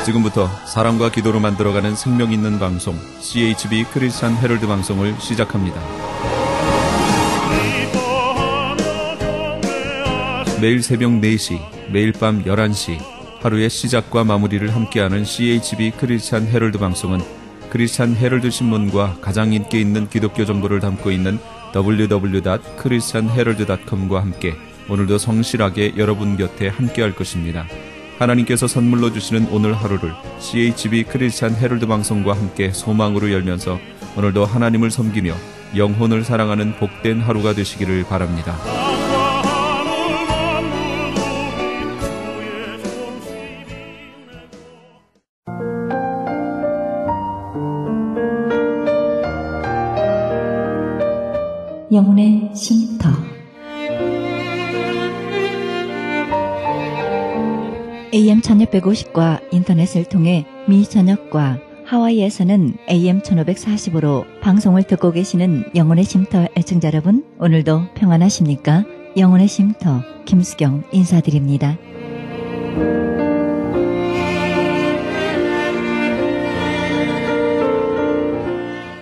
지금부터 사랑과 기도로 만들어가는 생명 있는 방송 CHB 크리스찬 헤럴드 방송을 시작합니다. 매일 새벽 4시, 매일 밤 11시 하루의 시작과 마무리를 함께하는 CHB 크리스찬 헤럴드 방송은 크리스찬 헤럴드 신문과 가장 인기 있는 기독교 정보를 담고 있는 www.christianherald.com과 함께 오늘도 성실하게 여러분 곁에 함께할 것입니다. 하나님께서 선물로 주시는 오늘 하루를 CHB 크리스찬 헤럴드 방송과 함께 소망으로 열면서 오늘도 하나님을 섬기며 영혼을 사랑하는 복된 하루가 되시기를 바랍니다. 영혼의 쉼터. AM 1650과 인터넷을 통해 미 전역과 하와이에서는 AM 1540으로 방송을 듣고 계시는 영혼의 쉼터 애청자 여러분, 오늘도 평안하십니까? 영혼의 쉼터 김수경 인사드립니다.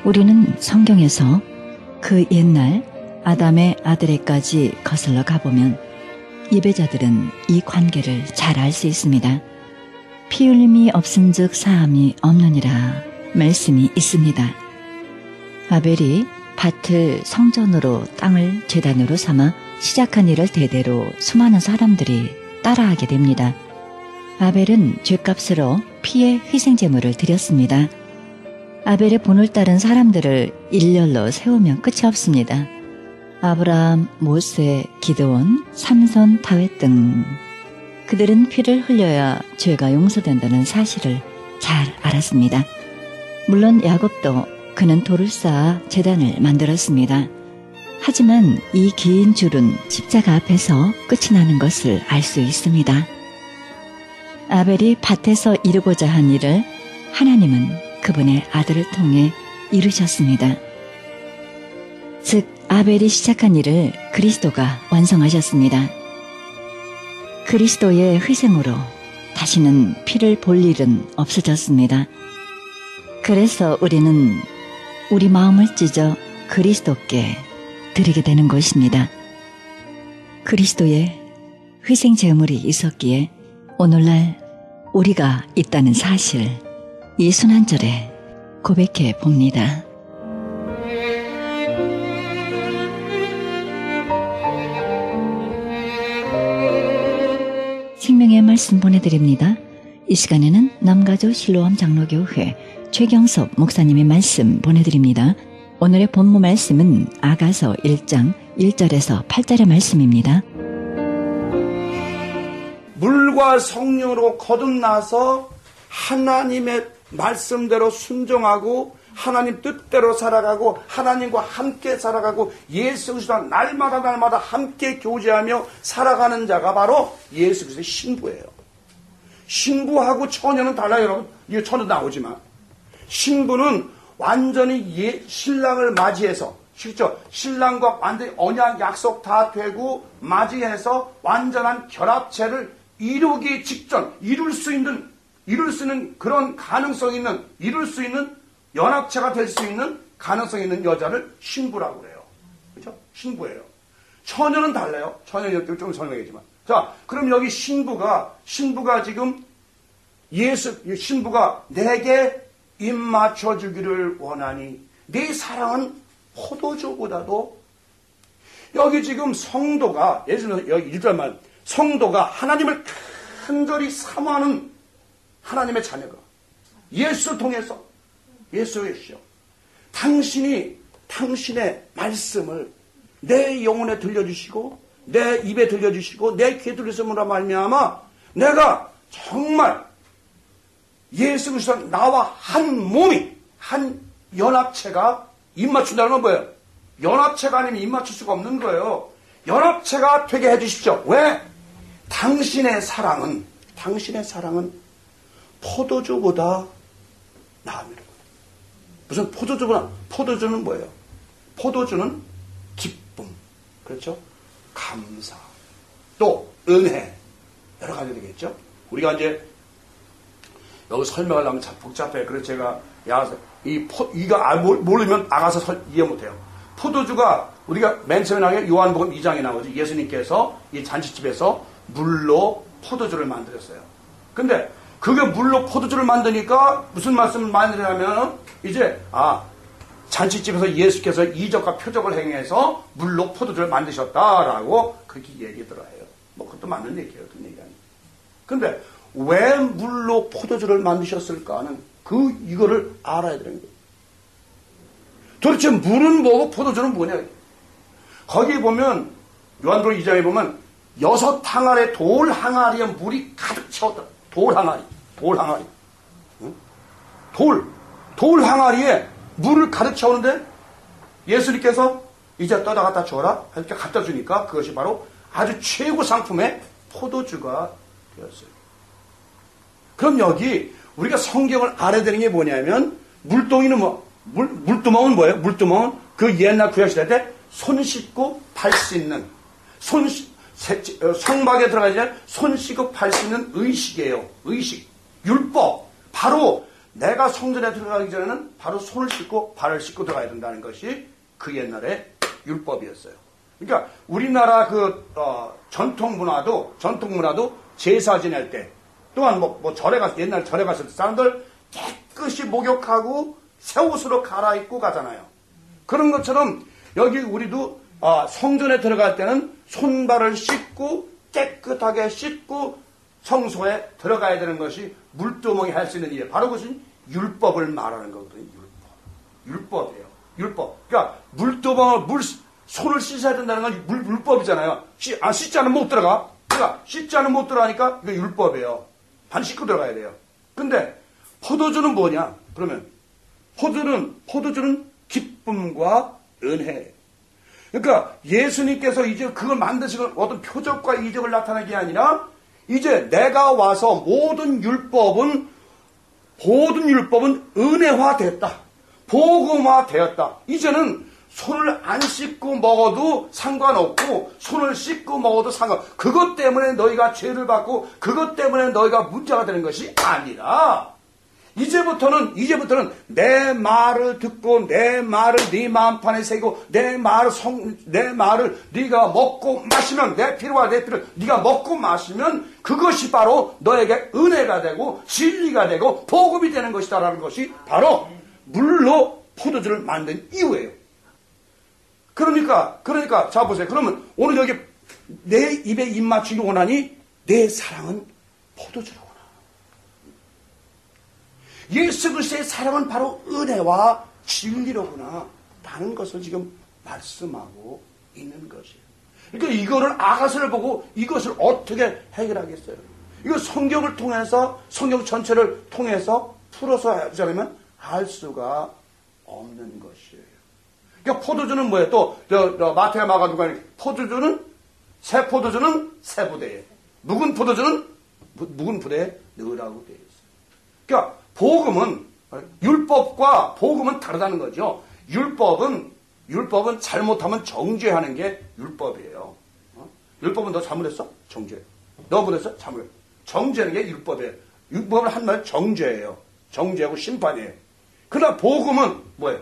우리는 성경에서 그 옛날 아담의 아들에까지 거슬러 가보면 예배자들은 이 관계를 잘 알 수 있습니다. 피 흘림이 없은즉 사함이 없느니라 말씀이 있습니다. 아벨이 밭을 성전으로 땅을 제단으로 삼아 시작한 일을 대대로 수많은 사람들이 따라하게 됩니다. 아벨은 죄값으로 피의 희생제물을 드렸습니다. 아벨의 본을 따른 사람들을 일렬로 세우면 끝이 없습니다. 아브라함, 모세, 기드온, 삼손, 다윗 등 그들은 피를 흘려야 죄가 용서된다는 사실을 잘 알았습니다. 물론 야곱도 그는 돌을 쌓아 제단을 만들었습니다. 하지만 이 긴 줄은 십자가 앞에서 끝이 나는 것을 알 수 있습니다. 아벨이 밭에서 이루고자 한 일을 하나님은 그분의 아들을 통해 이루셨습니다. 즉 아벨이 시작한 일을 그리스도가 완성하셨습니다. 그리스도의 희생으로 다시는 피를 볼 일은 없어졌습니다. 그래서 우리는 우리 마음을 찢어 그리스도께 드리게 되는 것입니다. 그리스도의 희생 제물이 있었기에 오늘날 우리가 있다는 사실, 이 순환절에 고백해 봅니다. 생명의 말씀 보내드립니다. 이 시간에는 남가주 실로암 장로교회 최경섭 목사님의 말씀 보내드립니다. 오늘의 본문 말씀은 아가서 1장 1절에서 8절의 말씀입니다. 물과 성령으로 거듭나서 하나님의 말씀대로 순종하고 하나님 뜻대로 살아가고 하나님과 함께 살아가고 예수 그리스도와 날마다 함께 교제하며 살아가는 자가 바로 예수 그리스도의 신부예요. 신부하고 처녀는 달라요, 여러분. 이거 처녀 나오지만 신부는 완전히 신랑을 맞이해서, 실죠? 신랑과 완전히 언약 약속 다 되고 맞이해서 완전한 결합체를 이루기 직전 이룰 수 있는 그런 가능성 있는, 이룰 수 있는 연합체가 될 수 있는 가능성 있는 여자를 신부라고 그래요. 그렇죠? 신부예요. 처녀는 달라요. 처녀는 좀 설명했지만. 자, 그럼 여기 신부가 지금 신부가 내게 입 맞춰주기를 원하니 네 사랑은 포도주보다도, 여기 지금 성도가, 예를 들면 여기 1절만, 성도가 하나님을 간절히 사모하는 하나님의 자녀가 예수를 통해서, 예수이시오. 당신이 당신의 말씀을 내 영혼에 들려주시고 내 입에 들려주시고 내 귀에 들려주심으로 말미암아 내가 정말 예수 그리스도 나와 한 몸이, 한 연합체가 입맞춘다는 건 뭐예요? 연합체가 아니면 입맞출 수가 없는 거예요. 연합체가 되게 해주십시오. 왜? 당신의 사랑은 포도주보다 나으리라. 무슨 포도주보다, 포도주는 뭐예요? 포도주는 기쁨, 그렇죠? 감사, 또 은혜, 여러 가지 되겠죠? 우리가 이제 여기 설명하려면 참 복잡해요. 그래서 제가 이거 모르면 나가서 이해 못해요. 포도주가 우리가 맨 처음에 나오게 요한복음 2장에 나오죠. 예수님께서 이 잔치집에서 물로 포도주를 만들었어요. 근데 그게 물로 포도주를 만드니까 무슨 말씀을 만드냐면 이제 잔치집에서 예수께서 이적과 표적을 행해서 물로 포도주를 만드셨다라고 그렇게 얘기들어 해요. 뭐 그것도 맞는 얘기예요. 그 얘기 아니에요. 근데 왜 물로 포도주를 만드셨을까 하는 이거를 알아야 되는 거예요. 도대체 물은 뭐고 포도주는 뭐냐. 거기 보면 요한복음 2장에 보면 6항아리의 돌 항아리에 물이 가득 채웠다. 돌 항아리. 응? 돌 항아리에 물을 가득 채우는데 예수님께서 이제 떠다 갖다 줘라 이렇게 갖다 주니까 그것이 바로 아주 최고 상품의 포도주가 되었어요. 그럼 여기 우리가 성경을 알아야 되는 게 뭐냐면 물동이는 물두멍은 뭐예요? 물두멍은 그 옛날 구약시대 때 손 씻고 팔 씻는 성막에 들어가기 전에 손 씻고 팔 씻는 의식이에요. 의식. 율법. 바로 내가 성전에 들어가기 전에는 바로 손을 씻고 발을 씻고 들어가야 된다는 것이 그 옛날의 율법이었어요. 그러니까 우리나라 전통 문화도 제사 지낼 때 또한 옛날 절에 갔을 때 사람들 깨끗이 목욕하고 새 옷으로 갈아입고 가잖아요. 그런 것처럼 여기 우리도 성전에 들어갈 때는 손발을 씻고 깨끗하게 씻고 성소에 들어가야 되는 것이 물두멍이 할 수 있는 일이에요. 바로 그것은 율법을 말하는 거거든요. 율법이에요. 율법. 그러니까 물두멍을 손을 씻어야 된다는 건 율법이잖아요. 씻지 않으면 못 들어가. 그러니까 씻지 않으면 못 들어가니까 이거 율법이에요. 반 씻고 들어가야 돼요. 근데 포도주는 뭐냐? 그러면 포도주는 기쁨과 은혜. 그러니까 예수님께서 이제 그걸 만드시고 어떤 표적과 이적을 나타내는 게 아니라 이제 내가 와서 모든 율법은 은혜화됐다. 복음화되었다. 이제는 손을 안 씻고 먹어도 상관없고 손을 씻고 먹어도 그것 때문에 너희가 죄를 받고 그것 때문에 너희가 문제가 되는 것이 아니라 이제부터는 내 말을 듣고 내 말을 네 마음판에 새기고 내 말을 네가 먹고 마시면 내 피를 네가 먹고 마시면 그것이 바로 너에게 은혜가 되고 진리가 되고 복음이 되는 것이다라는 것이 바로 물로 포도주를 만든 이유예요. 그러니까 자 보세요. 그러면 오늘 여기 내 입에 입 맞추기 원하니 내 사랑은 포도주로구나. 예수 그리스도의 사랑은 바로 은혜와 진리로구나 라는 것을 지금 말씀하고 있는 것이에요. 그러니까 이거를 아가서를 보고 이것을 어떻게 해결하겠어요? 이거 성경을 통해서 성경 전체를 통해서 풀어서 하자면 알 수가 없는 것이에요. 그러니까 포도주는 뭐예요? 또 마태가 마가누가 새 포도주는 새 부대에 묵은 포도주는 묵은 부대에 넣으라고 되어 있어요. 그러니까 율법과 복음은 다르다는 거죠. 율법은 잘못하면 정죄하는 게 율법이에요. 율법은 너 잘못했어? 정죄. 너 못했어? 잘못했어. 정죄하는 게 율법이에요. 율법을 한 말 정죄예요. 정죄하고 심판이에요. 그러나 복음은 뭐예요?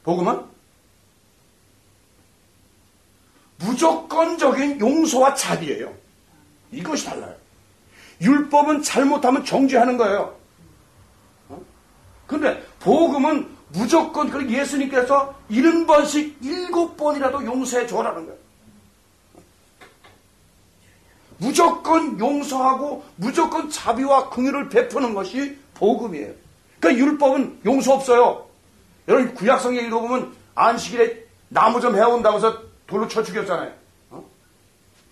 복음은 무조건적인 용서와 자비예요. 이것이 달라요. 율법은 잘못하면 정죄하는 거예요. 근데 복음은 무조건 예수님께서 70번씩 7번이라도 용서해 줘라는 거예요. 무조건 용서하고 무조건 자비와 긍휼을 베푸는 것이 복음이에요. 그러니까 율법은 용서 없어요. 여러분 구약성경 읽어보면 안식일에 나무 좀 해온다고 해서 돌로 쳐 죽였잖아요.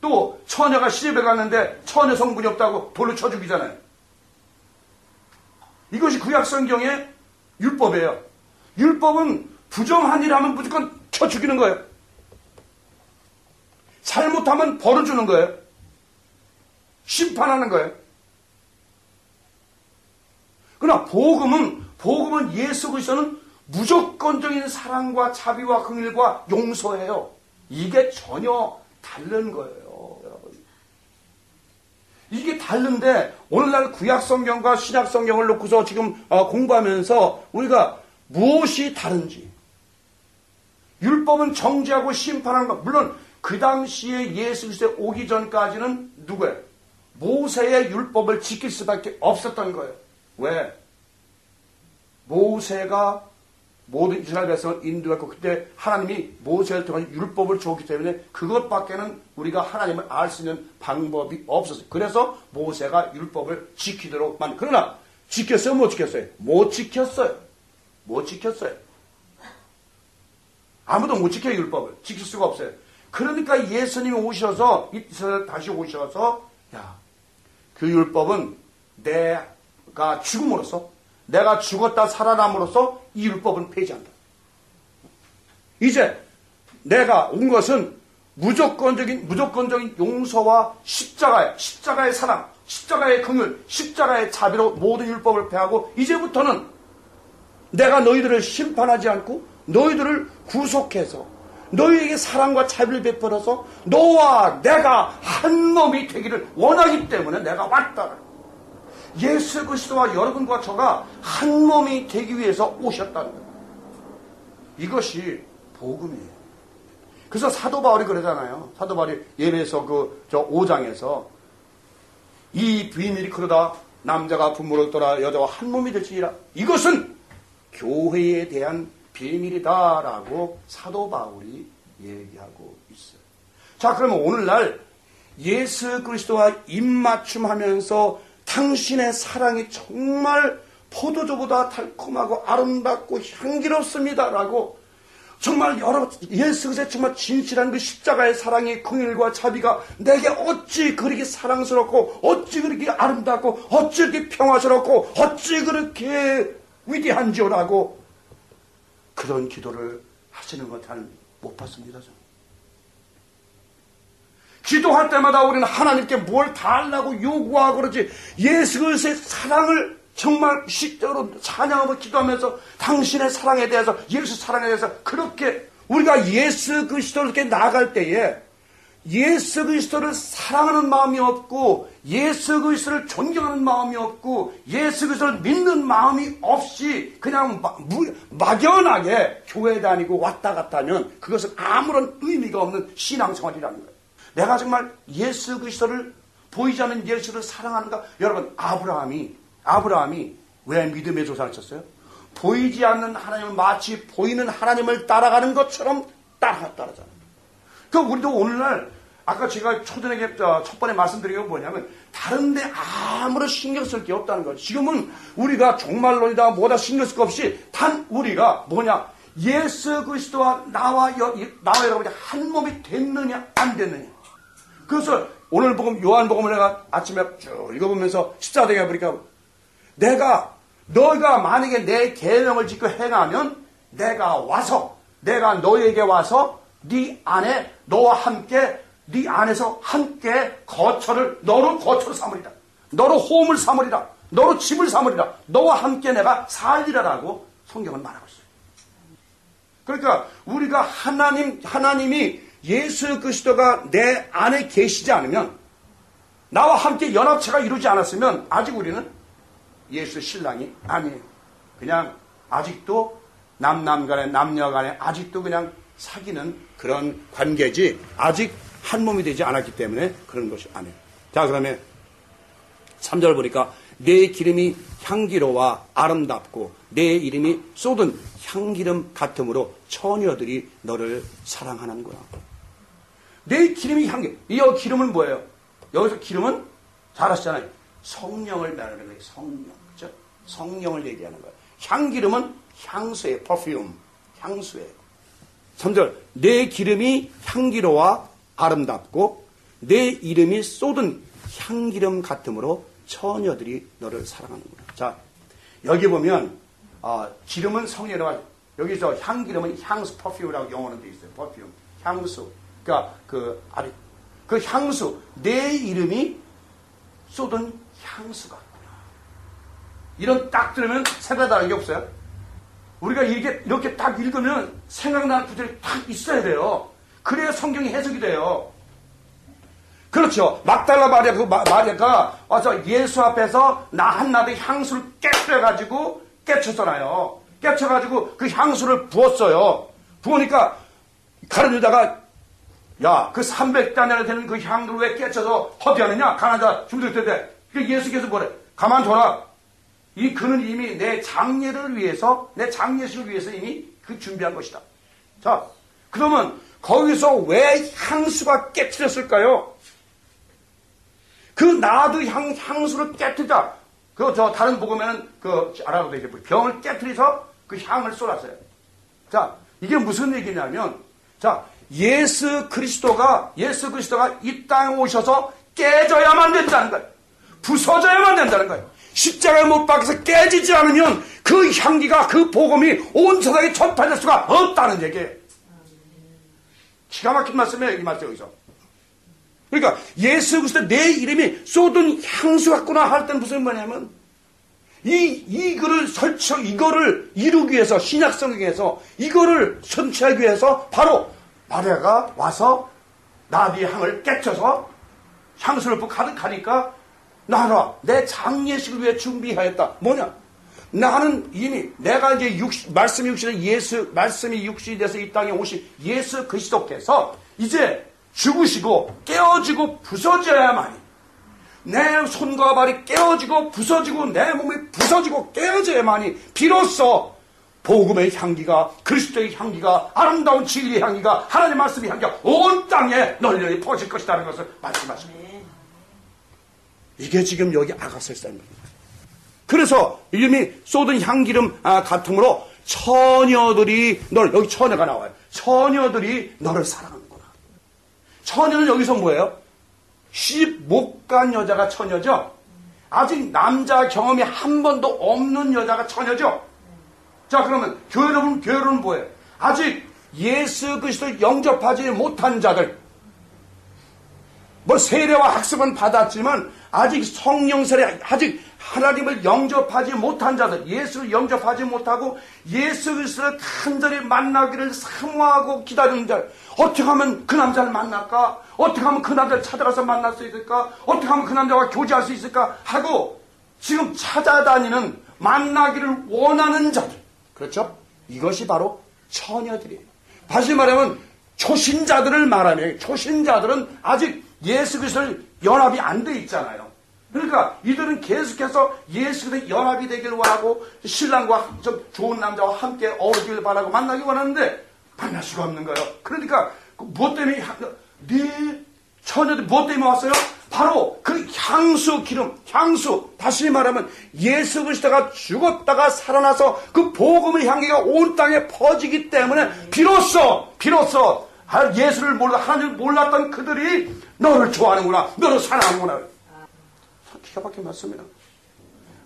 또 처녀가 시집에 갔는데 처녀 성분이 없다고 돌로 쳐 죽이잖아요. 이것이 구약성경의 율법이에요. 율법은 부정한 일 하면 무조건 쳐 죽이는 거예요. 잘못하면 벌을 주는 거예요. 심판하는 거예요. 그러나 복음은 예수 그리스도는 무조건적인 사랑과 자비와 긍휼과 용서예요. 이게 전혀 다른 거예요, 여러분. 이게 다른데 오늘날 구약성경과 신약성경을 놓고서 지금 공부하면서 우리가 무엇이 다른지, 율법은 정죄하고 심판하는 것, 물론 그 당시에 예수 그리스도 오기 전까지는 누구예요? 모세의 율법을 지킬 수밖에 없었던 거예요. 왜? 모세가 모든 이스라엘 백성을 인도했고 그때 하나님이 모세를 통해 율법을 줬기 때문에 그것밖에는 우리가 하나님을 알 수 있는 방법이 없었어요. 그래서 모세가 율법을 지키도록 그러나 지켰어요? 못 지켰어요? 못 지켰어요. 못 지켰어요. 아무도 못 지켜요. 율법을 지킬 수가 없어요. 그러니까 예수님이 오셔서 이스라엘 다시 오셔서 그 율법은 내가 죽음으로써, 내가 죽었다 살아남으로써 이 율법은 폐지한다. 이제 내가 온 것은 무조건적인 용서와 십자가의 사랑, 십자가의 긍휼, 십자가의 자비로 모든 율법을 폐하고 이제부터는 내가 너희들을 심판하지 않고 너희들을 구속해서 너희에게 사랑과 자비를 베풀어서 너와 내가 한 몸이 되기를 원하기 때문에 내가 왔다. 예수 그리스도와 여러분과 저가 한 몸이 되기 위해서 오셨다는 거예요. 이것이 복음이에요. 그래서 사도 바울이 그러잖아요. 사도 바울이 예배에서 5장에서 이 비밀이 그러다 남자가 부모를 떠나 여자와 한 몸이 될지니라. 이것은 교회에 대한 비밀이다라고 사도 바울이 얘기하고 있어요. 자, 그러면 오늘날 예수 그리스도와 입맞춤하면서 당신의 사랑이 정말 포도주보다 달콤하고 아름답고 향기롭습니다라고 정말 예수 그리스도의 정말 진실한 그 십자가의 사랑의 긍휼과 자비가 내게 어찌 그렇게 사랑스럽고 어찌 그렇게 아름답고 어찌 그렇게 평화스럽고 어찌 그렇게 위대한지요라고 그런 기도를 하시는 것 잘 못 봤습니다. 저는. 기도할 때마다 우리는 하나님께 뭘 달라고 요구하고 그러지 예수 그리스도의 사랑을 정말 실제로 찬양하고 기도하면서 당신의 사랑에 대해서 예수 사랑에 대해서 그렇게 우리가 예수 그리스도를 이렇게 나아갈 때에 예수 그리스도를 사랑하는 마음이 없고 예수 그리스도를 존경하는 마음이 없고 예수 그리스도를 믿는 마음이 없이 그냥 막연하게 교회 다니고 왔다 갔다 하면 그것은 아무런 의미가 없는 신앙생활이라는 거예요. 내가 정말 예수 그리스도를 보이지 않는 예수를 사랑하는가? 여러분 아브라함이 왜 믿음의 조상을 쳤어요? 보이지 않는 하나님을 마치 보이는 하나님을 따라가는 것처럼 따라잖아요. 우리도 오늘날 아까 제가 초전에 첫 번에 말씀드린 게 뭐냐면 다른데 아무런 신경 쓸 게 없다는 거예요. 지금은 우리가 종말론이다 뭐다 신경 쓸 거 없이 단 우리가 예수 그리스도와 나와 여러분이 한 몸이 됐느냐 안 됐느냐. 그래서 오늘 요한복음을 내가 아침에 쭉 읽어보면서 14장에 보니까 너희가 만약에 내 계명을 지켜 행하면 내가 너희에게 와서 네 안에 너와 함께 네 안에서 함께 너로 거처를 삼으리라. 너로 호흡을 삼으리라. 너로 집을 삼으리라. 너와 함께 내가 살리라라고 성경은 말하고 있어요. 그러니까 우리가 하나님이 예수 그리스도가 내 안에 계시지 않으면 나와 함께 연합체가 이루지 않았으면 아직 우리는 예수 신랑이 아니에요. 그냥 아직도 남녀간에 아직도 그냥 사귀는 그런 관계지 아직 한 몸이 되지 않았기 때문에 그런 것이 아니에요. 자, 그러면 3절 보니까 내 기름이 향기로워 아름답고 내 이름이 쏟은 향기름 같으므로 처녀들이 너를 사랑하는구나. 내 기름이 이 기름은 뭐예요? 여기서 기름은 잘 아시잖아요. 성령을 말하는 거예요. 그렇죠? 성령을 얘기하는 거예요. 향기름은 향수예요. 퍼퓸. 향수예요. 3절 내 기름이 향기로워 아름답고 내 이름이 쏟은 향기름 같으므로 처녀들이 너를 사랑하는구나. 자, 여기 보면 기름은 성령이라고 하죠. 여기서 향기름은 향수, 퍼퓸이라고 영어는 돼 있어요. 퍼퓸, 향수. 그러니까 그 향수, 내 이름이 쏟은 향수 같구나. 이런 딱 들으면 생각나는 게 없어요. 우리가 이렇게 딱 읽으면 생각나는 구절이 딱 있어야 돼요. 그래야 성경이 해석이 돼요. 그렇죠. 막달라 마리아가 와서 예수 앞에서 나 한나도 향수를 깨쳤잖아요. 깨쳐가지고 그 향수를 부었어요. 부으니까 가룟 유다가 야, 그 300단이나 되는 그 향을 왜 깨쳐서 허비하느냐? 가난자 죽을 텐데. 그 예수께서 뭐래? 가만둬라. 그는 이미 내 장례를 위해서, 내 장례식을 위해서 이미 그 준비한 것이다. 자, 그러면 거기서 왜 향수가 깨트렸을까요? 그 나도 향수를 깨트리자. 다른 복음에는 알아보도 이제 병을 깨트려서 그 향을 쏟았어요. 자, 이게 무슨 얘기냐면, 자, 예수 그리스도가 이 땅에 오셔서 깨져야만 된다는 거예요. 부서져야만 된다는 거예요. 십자가에 못 박혀서 깨지지 않으면 그 향기가, 그 복음이 온 세상에 전파될 수가 없다는 얘기예요. 기가 막힌 말씀이에요, 이 말씀 여기서. 그러니까 예수 그리스도 내 이름이 쏟은 향수 같구나 할 때는 무슨 말이냐면 이거를 이루기 위해서, 신약 성경에서 이거를 성취하기 위해서 바로 마리아가 와서 나비의 향을 깨쳐서 향수를 가득하니까 나라 내 장례식을 위해 준비하였다. 뭐냐? 나는 이미 내가 이제 말씀이 육신이 돼서 이 땅에 오신 예수 그리스도께서 이제 죽으시고 깨어지고 부서져야만이 내 손과 발이 깨어지고 부서지고 내 몸이 부서지고 깨어져야만이 비로소 복음의 향기가, 그리스도의 향기가, 아름다운 진리의 향기가, 하나님의 말씀의 향기가 온 땅에 널리 퍼질 것이라는 것을 말씀하십니다. 이게 지금 여기 아가서에 쌓인 겁니다. 그래서 이름이 쏟은 향기름 같으므로 처녀들이 여기 처녀가 나와요. 처녀들이 너를 사랑하는구나. 처녀는 여기서 뭐예요? 시집 못 간 여자가 처녀죠. 아직 남자 경험이 한 번도 없는 여자가 처녀죠. 자, 그러면 교회는 뭐예요? 아직 예수 그리스도 영접하지 못한 자들, 세례와 학습은 받았지만 아직 성령 세례, 아직 하나님을 영접하지 못한 자들, 예수를 영접하지 못하고 예수 그리스도를 간절히 만나기를 사모하고 기다리는 자들, 어떻게 하면 그 남자를 만날까? 어떻게 하면 그 남자를 찾아가서 만날 수 있을까? 어떻게 하면 그 남자와 교제할 수 있을까? 하고 지금 찾아다니는, 만나기를 원하는 자들, 그렇죠? 이것이 바로 처녀들이에요. 다시 말하면 초신자들을 말하면, 초신자들은 아직 예수 그리스도를 연합이 안 돼 있잖아요. 그러니까 이들은 계속해서 예수 그리스도 연합이 되기를 원하고 신랑과 좀 좋은 남자와 함께 어울리길 바라고 만나기 원하는데 만날 수가 없는 거예요. 그러니까 무엇 때문에 처녀들이 무엇 때문에 왔어요? 바로 그 향수 기름, 향수, 다시 말하면 예수 그리스도가 죽었다가 살아나서 그 복음의 향기가 온 땅에 퍼지기 때문에 비로소 예수를 몰라, 하나님을 몰랐던 그들이 너를 좋아하는구나, 너를 사랑하는구나. 기가 막힌 말씀이다.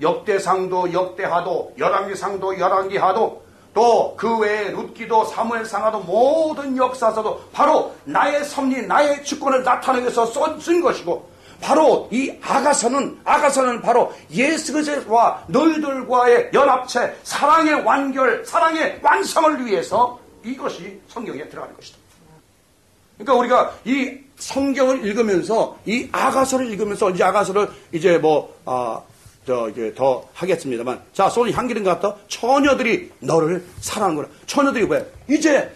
역대상도 역대하도, 열왕기상도 열왕기하도, 또 그 외에 룻기도 사무엘상하도 모든 역사서도 바로 나의 섭리, 나의 주권을 나타내기 위해서 쓴 것이고, 바로 이 아가서는 바로 예수 그리스도와 너희들과의 연합체, 사랑의 완결, 사랑의 완성을 위해서 이것이 성경에 들어가는 것이다. 그러니까 우리가 이 성경을 읽으면서, 이 아가서를 읽으면서, 이 아가서를 이제 이제 더 하겠습니다만, 자, 쏟은 향기름 같다. 처녀들이 너를 사랑하는구나. 처녀들이 뭐야? 이제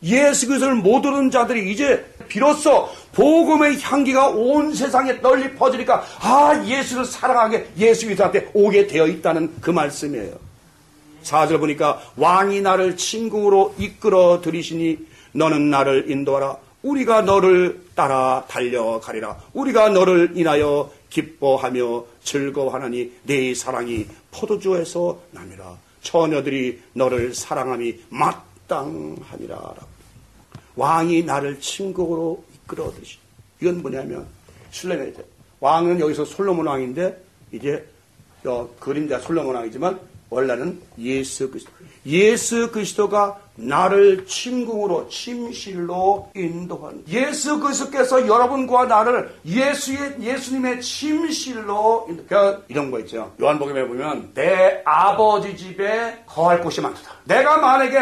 예수 그리스도를 못 얻은 자들이 이제 비로소 복음의 향기가 온 세상에 널리 퍼지니까, 예수를 사랑하게 예수 그리스도한테 오게 되어 있다는 그 말씀이에요. 4절 보니까 왕이 나를 친구로 이끌어 들이시니 너는 나를 인도하라. 우리가 너를 따라 달려가리라. 우리가 너를 인하여 기뻐하며 즐거워하나니 네 사랑이 포도주에서 남이라. 처녀들이 너를 사랑함이 마땅하니라. 왕이 나를 친구로 이끌어 들이시. 이건 뭐냐면 술레메 왕은 여기서 솔로몬 왕인데 이제 그림자 솔로몬 왕이지만 원래는 예수 그리스도. 예수 그리스도가 나를 침궁으로 침실로 인도한 예수 그리스도께서 여러분과 나를 예수님의 침실로 이런 거 있죠. 요한복음에 보면 내 아버지 집에 거할 곳이 많다. 내가 만약에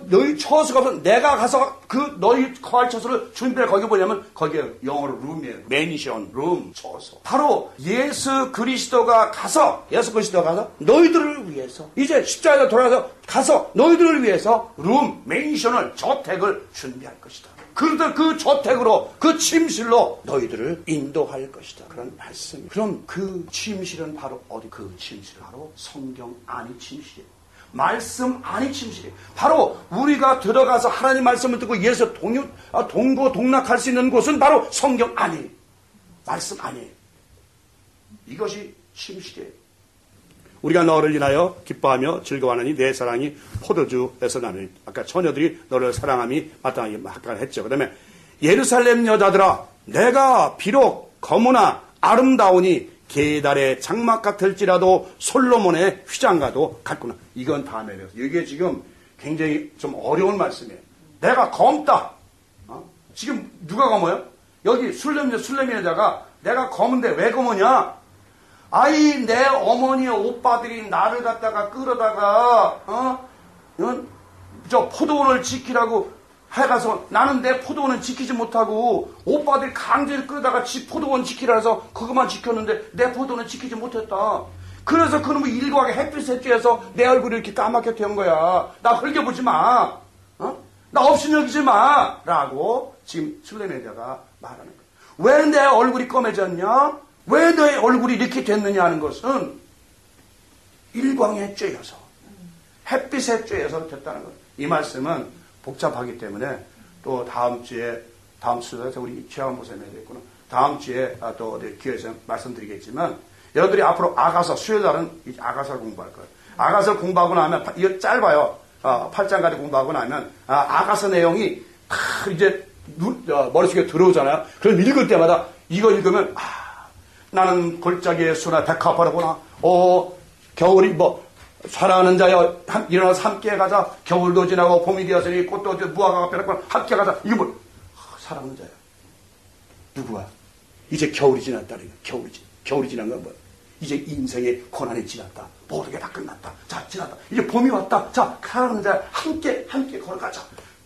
너희 처소가 없어 내가 가서 그 너희 거할 처소를 준비해 거기 보냐면 거기에 영어로 룸이에요. 매니션, 룸, 처소. 바로 예수 그리스도가 가서 너희들을 위해서 이제 십자가에 가서 너희들을 위해서 룸, 매니션을 저택을 준비할 것이다. 그런데 그 저택으로 그 침실로 너희들을 인도할 것이다. 그런 말씀. 그럼 그 침실은 바로 어디? 그 침실은 바로 성경 안이 침실이에요. 말씀 안이 침실이에요. 바로 우리가 들어가서 하나님 말씀을 듣고 예수 동고동락할 수 있는 곳은 바로 성경 안이에요. 말씀 안이에요. 이것이 침실이에요. 우리가 너를 인하여 기뻐하며 즐거워하느니 내 사랑이 포도주에서 나느니. 아까 처녀들이 너를 사랑함이 마땅하게 했죠. 그 다음에 예루살렘 여자들아 내가 비록 거무나 아름다우니 계달의 장막 같을지라도 솔로몬의 휘장과도 같구나. 이건 다음에 배웠어요. 이게 지금 굉장히 좀 어려운 말씀이에요. 내가 검다. 지금 누가 검어요? 여기 술렘 여자가 내가 검은데 왜 검으냐? 아이 내 어머니의 오빠들이 나를 갖다가 끌어다가 저 포도원을 지키라고 해가서 나는 내 포도원을 지키지 못하고 오빠들이 강제로 끌어다가 지 포도원 지키라 해서 그것만 지켰는데 내 포도원을 지키지 못했다. 그래서 그놈의 일과하게 햇빛에 쬐서 내 얼굴이 이렇게 까맣게 된 거야. 나 흘겨보지 마. 나 없이 여기지 마. 라고 지금 술레메자가 말하는 거야. 왜 내 얼굴이 검해졌냐? 왜 너의 얼굴이 이렇게 됐느냐 하는 것은 일광에 쬐여서 햇빛에 쬐여서 됐다는 거예요. 이 말씀은 복잡하기 때문에 또 다음 주에 우리 최한 목사님이 되겠구나. 다음 주에 또 어디 기회에서 말씀드리겠지만 여러분들이 앞으로 아가서 수요일날은 아가서를 공부할 거예요. 아가서를 공부하고 나면 이거 짧아요. 8장까지 공부하고 나면 아가서 내용이 이제 머릿속에 들어오잖아요. 그럼 읽을 때마다 이거 읽으면 나는 골짜기의 수나 백합화라구나. 겨울이 사랑하는 자여 일어나서 함께 가자. 겨울도 지나고 봄이 되었으니 꽃도 무화과가 펴렸구나. 함께 가자. 이거 사랑하는 자야. 누구야? 이제 겨울이 지났다는 거야. 겨울이 지난 건 뭐야? 이제 인생의 고난이 지났다. 모든 게 다 끝났다. 자, 지났다. 이제 봄이 왔다. 자, 사랑하는 자야. 함께 걸어가자.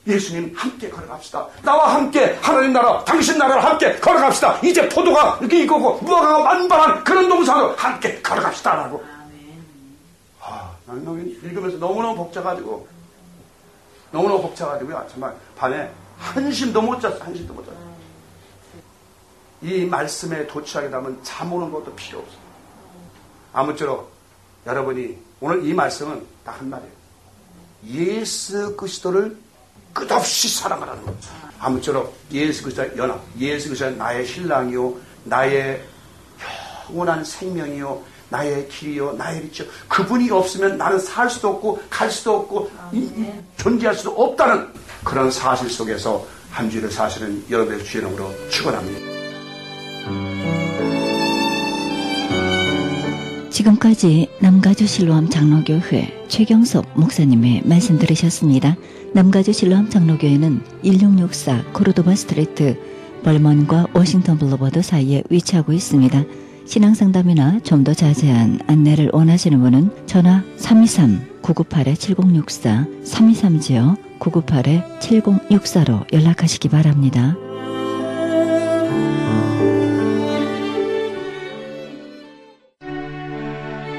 예수님 함께 걸어갑시다. 나와 함께 하나님 나라, 당신 나라를 함께 걸어갑시다. 이제 포도가 이렇게 이거고 무화과가 만발한 그런 동산으로 함께 걸어갑시다라고. 나는 읽으면서 너무너무 벅차가지고 정말 밤에 한심도 못 잤어. 이 말씀에 도취하게 되면 잠 오는 것도 필요 없어. 아무쪼록 여러분이 오늘 이 말씀은 딱 한마디예요. 예수 그리스도를 끝없이 사랑하라는 거죠. 아무쪼록 예수 그리스도의 연합, 예수 그리스도의 나의 신랑이요, 나의 영원한 생명이요, 나의 길이요, 나의 빛이요. 그분이 없으면 나는 살 수도 없고 갈 수도 없고 존재할 수도 없다는 그런 사실 속에서 한 주를 사시는 여러분의 주의 이름으로 축원합니다. 지금까지 남가주 실로암 장로교회 최경섭 목사님의 말씀 들으셨습니다. 남가주 실로암 장로교회는 1664 코르도바 스트리트 벌먼과 워싱턴 블루버드 사이에 위치하고 있습니다. 신앙상담이나 좀 더 자세한 안내를 원하시는 분은 전화 323-998-7064 323-998-7064로 연락하시기 바랍니다.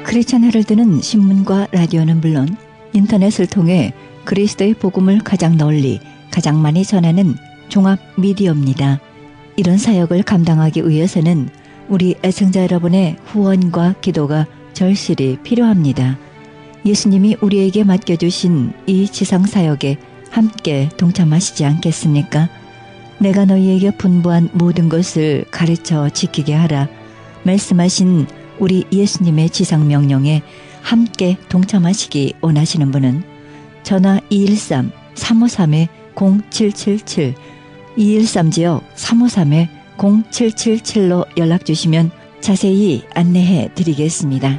크리스천 헤럴드는 신문과 라디오는 물론 인터넷을 통해 그리스도의 복음을 가장 널리 가장 많이 전하는 종합 미디어입니다. 이런 사역을 감당하기 위해서는 우리 애청자 여러분의 후원과 기도가 절실히 필요합니다. 예수님이 우리에게 맡겨주신 이 지상사역에 함께 동참하시지 않겠습니까? 내가 너희에게 분부한 모든 것을 가르쳐 지키게 하라 말씀하신 우리 예수님의 지상명령에 함께 동참하시기 원하시는 분은 전화 213-353-0777 213지역 353-0777로 연락주시면 자세히 안내해 드리겠습니다.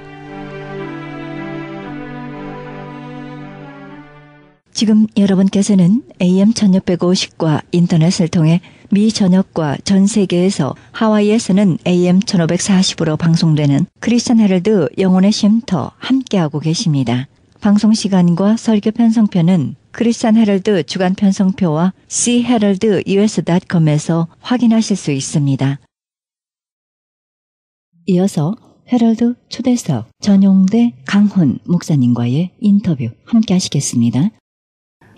지금 여러분께서는 AM 1650과 인터넷을 통해 미 전역과 전 세계에서 하와이에서는 AM 1540으로 방송되는 크리스천 헤럴드 영혼의 쉼터 함께하고 계십니다. 방송 시간과 설교 편성표는 크리스천 헤럴드 주간 편성표와 cheheraldus.com에서 확인하실 수 있습니다. 이어서 헤럴드 초대석 전용대 강훈 목사님과의 인터뷰 함께 하시겠습니다.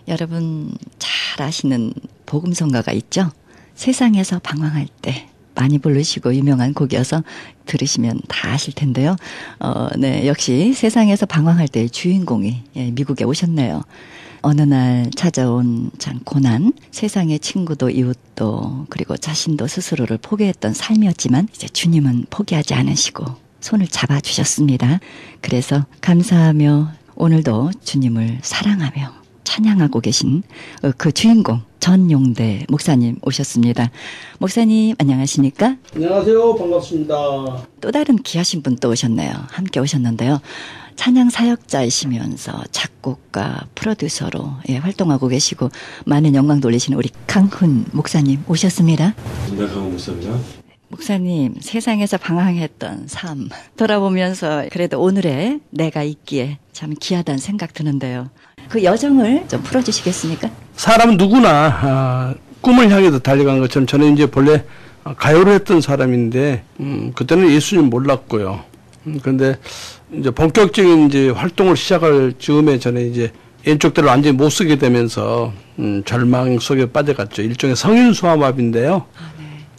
여러분 잘 아시는 복음성가가 있죠? 세상에서 방황할 때 많이 부르시고 유명한 곡이어서 들으시면 다 아실 텐데요. 네, 역시 세상에서 방황할 때의 주인공이 미국에 오셨네요. 어느 날 찾아온 참 고난, 세상의 친구도 이웃도 그리고 자신도 스스로를 포기했던 삶이었지만 이제 주님은 포기하지 않으시고 손을 잡아주셨습니다. 그래서 감사하며 오늘도 주님을 사랑하며 찬양하고 계신 그 주인공 전용대 목사님 오셨습니다. 목사님 안녕하십니까? 안녕하세요. 반갑습니다. 또 다른 귀하신 분 또 오셨네요. 함께 오셨는데요. 찬양 사역자이시면서 작곡가, 프로듀서로 활동하고 계시고 많은 영광 돌리시는 우리 강훈 목사님 오셨습니다. 네, 강훈 목사입니다. 목사님, 세상에서 방황했던 삶 돌아보면서 그래도 오늘의 내가 있기에 참 귀하다는 생각 드는데요. 그 여정을 좀 풀어주시겠습니까? 사람 누구나 꿈을 향해서 달려간 것처럼 저는 이제 본래 가요를 했던 사람인데 그때는 예수님 몰랐고요. 그런데 이제 본격적인 이제 활동을 시작할 즈음에 저는 이제 왼쪽대로 완전히 못 쓰게 되면서 절망 속에 빠져갔죠. 일종의 성인 수화마비인데요.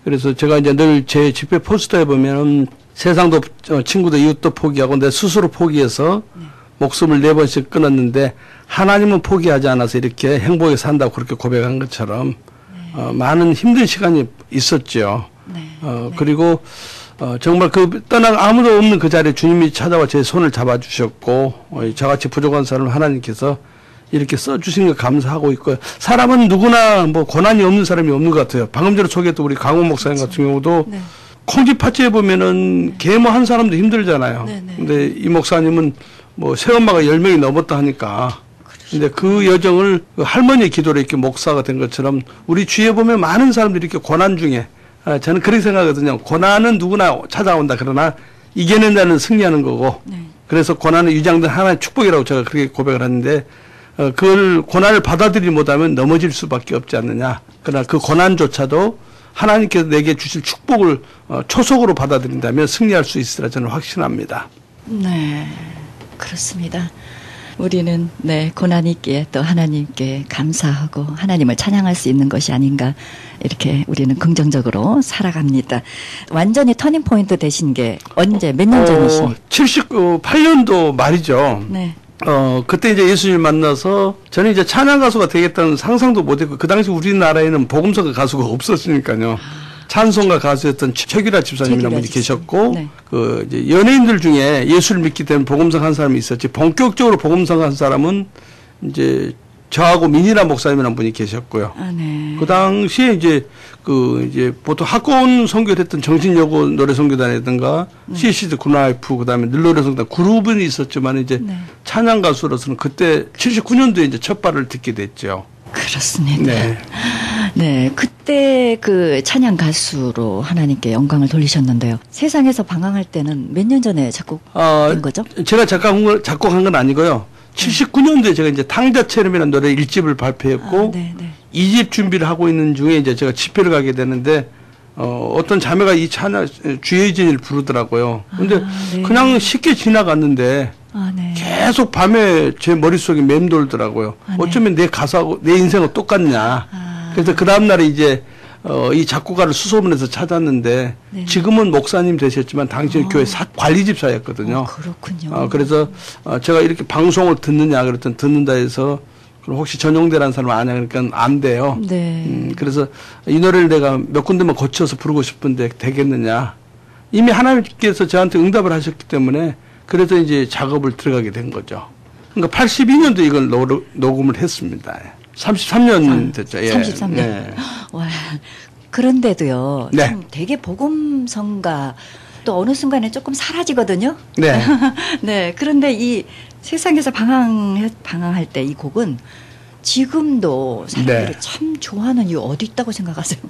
그래서 제가 이제 늘 제 집회 포스터에 보면은 세상도 친구도 이웃도 포기하고 내 스스로 포기해서 목숨을 4번씩 끊었는데 하나님은 포기하지 않아서 이렇게 행복하게 산다고 그렇게 고백한 것처럼 많은 힘든 시간이 있었죠. 그리고 정말 그 떠나 아무도 없는 그 자리에 주님이 찾아와 제 손을 잡아주셨고 저같이 부족한 사람을 하나님께서 이렇게 써주신 거 감사하고 있고요. 사람은 누구나 뭐 고난이 없는 사람이 없는 것 같아요. 방금 전에 소개했던 우리 강훈 목사님 같은 경우도 콩쥐 파츠에 보면은 계모 한 사람도 힘들잖아요. 근데 이 목사님은 뭐 새엄마가 10명이 넘었다 하니까. 근데 그 여정을 할머니의 기도로 이렇게 목사가 된 것처럼 우리 주위에 보면 많은 사람들이 이렇게 고난 중에 저는 그렇게 생각하거든요. 고난은 누구나 찾아온다. 그러나 이겨낸다는 승리하는 거고. 그래서 고난은 유장된 하나의 축복이라고 제가 그렇게 고백을 하는데 그걸 고난을 받아들이지 못하면 넘어질 수밖에 없지 않느냐. 그러나 그 고난조차도 하나님께서 내게 주실 축복을 초속으로 받아들인다면 승리할 수 있으리라 저는 확신합니다. 네, 그렇습니다. 우리는 고난이 있기에 또 하나님께 감사하고 하나님을 찬양할 수 있는 것이 아닌가 이렇게 우리는 긍정적으로 살아갑니다. 완전히 터닝포인트 되신 게 언제 몇 년 전이십니까? 78년도 말이죠. 네. 그때 이제 예수님 만나서 저는 이제 찬양 가수가 되겠다는 상상도 못했고 그 당시 우리나라에는 복음성가 가수가 없었으니까요. 찬송가 가수였던 최규라 집사님이라는 분이 계셨고 그 이제 연예인들 중에 예수를 믿기 때문에 복음성 한 사람이 있었지 본격적으로 복음성 한 사람은 이제 저하고 민희라 목사님이라는 분이 계셨고요. 그 당시에 이제 이제 보통 학원 선교를 했던 정신여고 노래선교단이라든가 CCD 굿라이프 그다음에 늘노래선교단 그룹은 있었지만 이제 찬양 가수로서는 그때 79년도에 이제 첫 발을 듣게 됐죠. 그렇습니다. 네, 그때 그 찬양 가수로 하나님께 영광을 돌리셨는데요. 세상에서 방황할 때는 몇 년 전에 작곡된 거죠? 제가 작곡한 건 아니고요. 79년도에 제가 이제 탕자체름이라는 노래 1집을 발표했고 2집 준비를 하고 있는 중에 이제 제가 집회를 가게 되는데 어떤 자매가 이 찬양 주의진을 부르더라고요. 근데 그냥 쉽게 지나갔는데 계속 밤에 제 머릿속에 맴돌더라고요. 어쩌면 내 가사하고 내 인생하고 똑같냐. 그래서 그 다음날에 이제 이 작곡가를 수소문해서 찾았는데 지금은 목사님 되셨지만 당시에 교회 관리집사였거든요. 그렇군요. 그래서 제가 이렇게 방송을 듣느냐 그랬더니 듣는다 해서 그럼 혹시 전용대라는 사람 아냐 그러니까 안 돼요. 그래서 이 노래를 내가 몇 군데만 고쳐서 부르고 싶은데 되겠느냐. 이미 하나님께서 저한테 응답을 하셨기 때문에 그래서 이제 작업을 들어가게 된 거죠. 그러니까 82년도 이걸 녹음을 했습니다. 33년 됐죠. 33년. 와, 그런데도요. 참 되게 복음성가 또 어느 순간에 조금 사라지거든요. 네. 그런데 이 세상에서 방황할 때 이 곡은 지금도 사람들이 네. 참 좋아하는 이유 어디 있다고 생각하세요?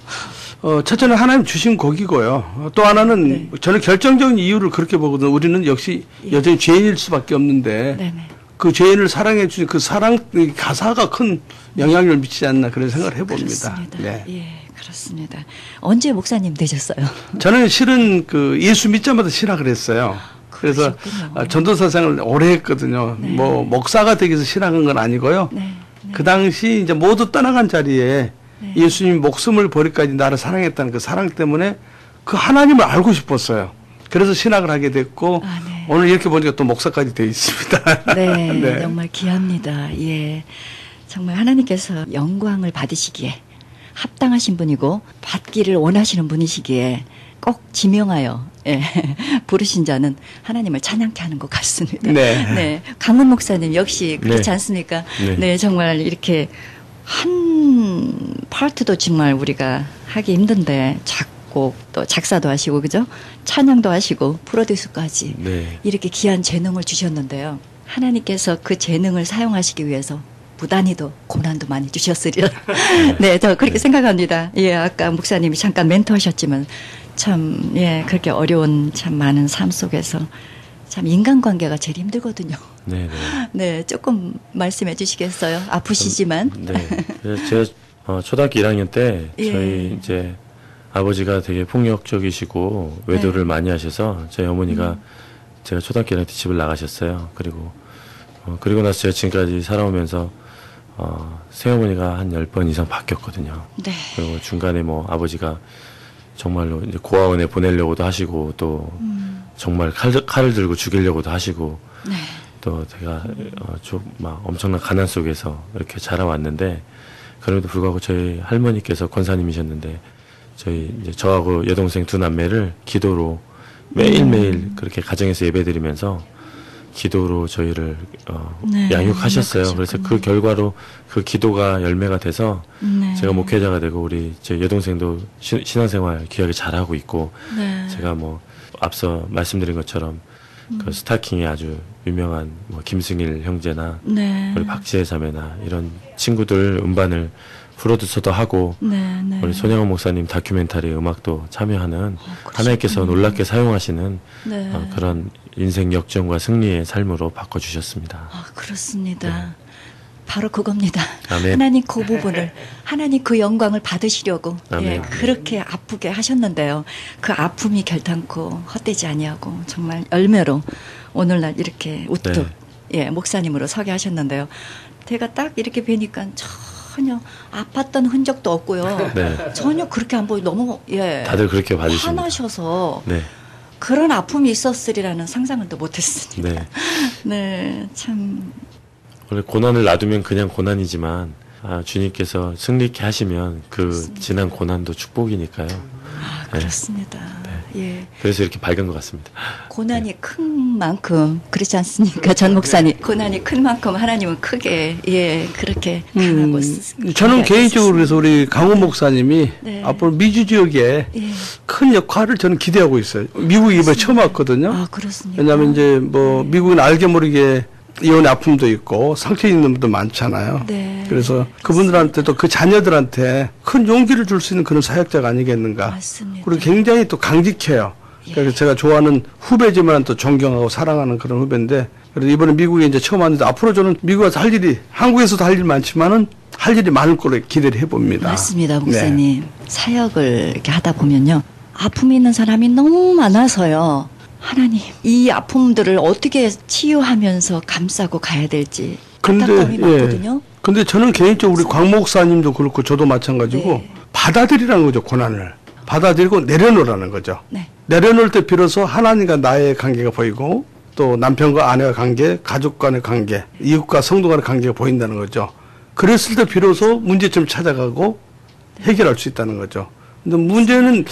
첫째는 하나님 주신 곡이고요. 또 하나는 네. 저는 결정적인 이유를 그렇게 보거든요. 우리는 역시 여전히 죄인일 수밖에 없는데 네네. 그 죄인을 사랑해 주신 그 사랑 가사가 큰 영향을 미치지 않나 그런 생각을 해봅니다. 그렇습니다. 네. 예, 그렇습니다. 언제 목사님 되셨어요? 저는 실은 그 예수 믿자마자 신학을 했어요. 그래서 그러셨군요. 전도사 생활을 오래 했거든요. 네. 뭐 목사가 되기 위해서 신학한 건 아니고요. 네. 네. 그 당시 이제 모두 떠나간 자리에 네. 예수님이 목숨을 버리까지 나를 사랑했다는 그 사랑 때문에 그 하나님을 알고 싶었어요. 그래서 신학을 하게 됐고 아, 네. 오늘 이렇게 보니까 또 목사까지 되어 있습니다. 네, 네. 정말 귀합니다. 예. 정말 하나님께서 영광을 받으시기에 합당하신 분이고 받기를 원하시는 분이시기에 꼭 지명하여 예, 부르신 자는 하나님을 찬양케 하는 것 같습니다. 네. 강문 목사님 역시 그렇지 네. 않습니까? 네. 네, 정말 이렇게 한 파트도 정말 우리가 하기 힘든데 작곡 또 작사도 하시고 그죠? 찬양도 하시고 프로듀스까지 네. 이렇게 귀한 재능을 주셨는데요. 하나님께서 그 재능을 사용하시기 위해서 부단히도 고난도 많이 주셨으리라. 네, 저 그렇게 생각합니다. 예, 아까 목사님이 잠깐 멘토하셨지만 참, 예, 그렇게 어려운 참 많은 삶 속에서 참 인간관계가 제일 힘들거든요. 네, 네. 네, 조금 말씀해 주시겠어요? 아프시지만. 네. 그래서 제가 초등학교 1학년 때 예. 저희 이제 아버지가 되게 폭력적이시고 외도를 많이 하셔서 저희 어머니가 제가 초등학교 1학년 때 집을 나가셨어요. 그리고 나서 제가 지금까지 살아오면서 새어머니가 한 10번 이상 바뀌었거든요. 네. 그리고 중간에 뭐 아버지가 정말로 이제 고아원에 보내려고도 하시고 또 정말 칼을 들고 죽이려고도 하시고 네. 또 제가 좀 막 엄청난 가난 속에서 이렇게 자라왔는데 그럼에도 불구하고 저희 할머니께서 권사님이셨는데 저희 이제 저하고 여동생 두 남매를 기도로 매일매일 그렇게 가정에서 예배드리면서 기도로 저희를 네, 양육하셨어요. 그래서 그 결과로 그 기도가 열매가 돼서 네. 제가 목회자가 되고 우리 제 여동생도 신앙생활 귀하게 잘하고 있고 네. 제가 뭐 앞서 말씀드린 것처럼 그 스타킹이 아주 유명한 뭐 김승일 형제나 네. 우리 박지혜 자매나 이런 친구들 음반을 프로듀서도 하고 네, 네. 우리 손영원 목사님 다큐멘터리 음악도 참여하는 그러셨군요. 하나님께서 놀랍게 사용하시는 네. 그런 인생 역전과 승리의 삶으로 바꿔주셨습니다. 아, 그렇습니다. 바로 그겁니다. 아멘. 하나님 그 부분을 하나님 그 영광을 받으시려고 아멘. 예, 그렇게 아프게 하셨는데요. 그 아픔이 결단코 헛되지 아니하고 정말 열매로 오늘날 이렇게 우뚝 네. 예, 목사님으로 서게 하셨는데요. 제가 딱 이렇게 뵈니까 전혀 아팠던 흔적도 없고요. 네. 전혀 그렇게 안 보이 너무 예. 다들 그렇게 받으십니다. 화나셔서 네. 그런 아픔이 있었으리라는 상상은 또 못했습니다. 네. 네, 참 원래 고난을 놔두면 그냥 고난이지만 주님께서 승리케 하시면 그 지난 고난도 축복이니까요. 아, 그렇습니다. 예. 그래서 이렇게 밝은 것 같습니다. 고난이 큰 만큼 그렇지 않습니까, 전 목사님? 고난이 큰 만큼 하나님은 크게 예 그렇게 강하고 저는 개인적으로 그래서 우리 강호 목사님이 네. 앞으로 미주 지역에 예. 큰 역할을 저는 기대하고 있어요. 미국에 이번에 처음 왔거든요. 아 그렇습니까? 왜냐하면 이제 뭐 미국은 알게 모르게 이혼의 아픔도 있고 상처 있는 분도 많잖아요. 네. 그래서 그분들한테도 그 자녀들한테 큰 용기를 줄 수 있는 그런 사역자가 아니겠는가. 맞습니다. 그리고 굉장히 또 강직해요. 그래서 제가 좋아하는 후배지만 또 존경하고 사랑하는 그런 후배인데 그래서 이번에 미국에 이제 처음 왔는데 앞으로 저는 미국에 가서 할 일이 한국에서도 할 일 많지만은 할 일이 많을 거로 기대를 해봅니다. 맞습니다, 네. 목사님. 사역을 이렇게 하다 보면요, 아픔이 있는 사람이 너무 많아서요. 하나님, 이 아픔들을 어떻게 치유하면서 감싸고 가야 될지 답답함이 많거든요. 근데 저는 개인적으로 우리 광 목사님도 그렇고 저도 마찬가지고 네. 받아들이라는 거죠, 고난을. 받아들이고 내려놓으라는 거죠. 네. 내려놓을 때 비로소 하나님과 나의 관계가 보이고 또 남편과 아내와 관계, 가족 간의 관계, 이웃과 성도 간의 관계가 보인다는 거죠. 그랬을 때 비로소 문제점 찾아가고 해결할 수 있다는 거죠. 근데 문제는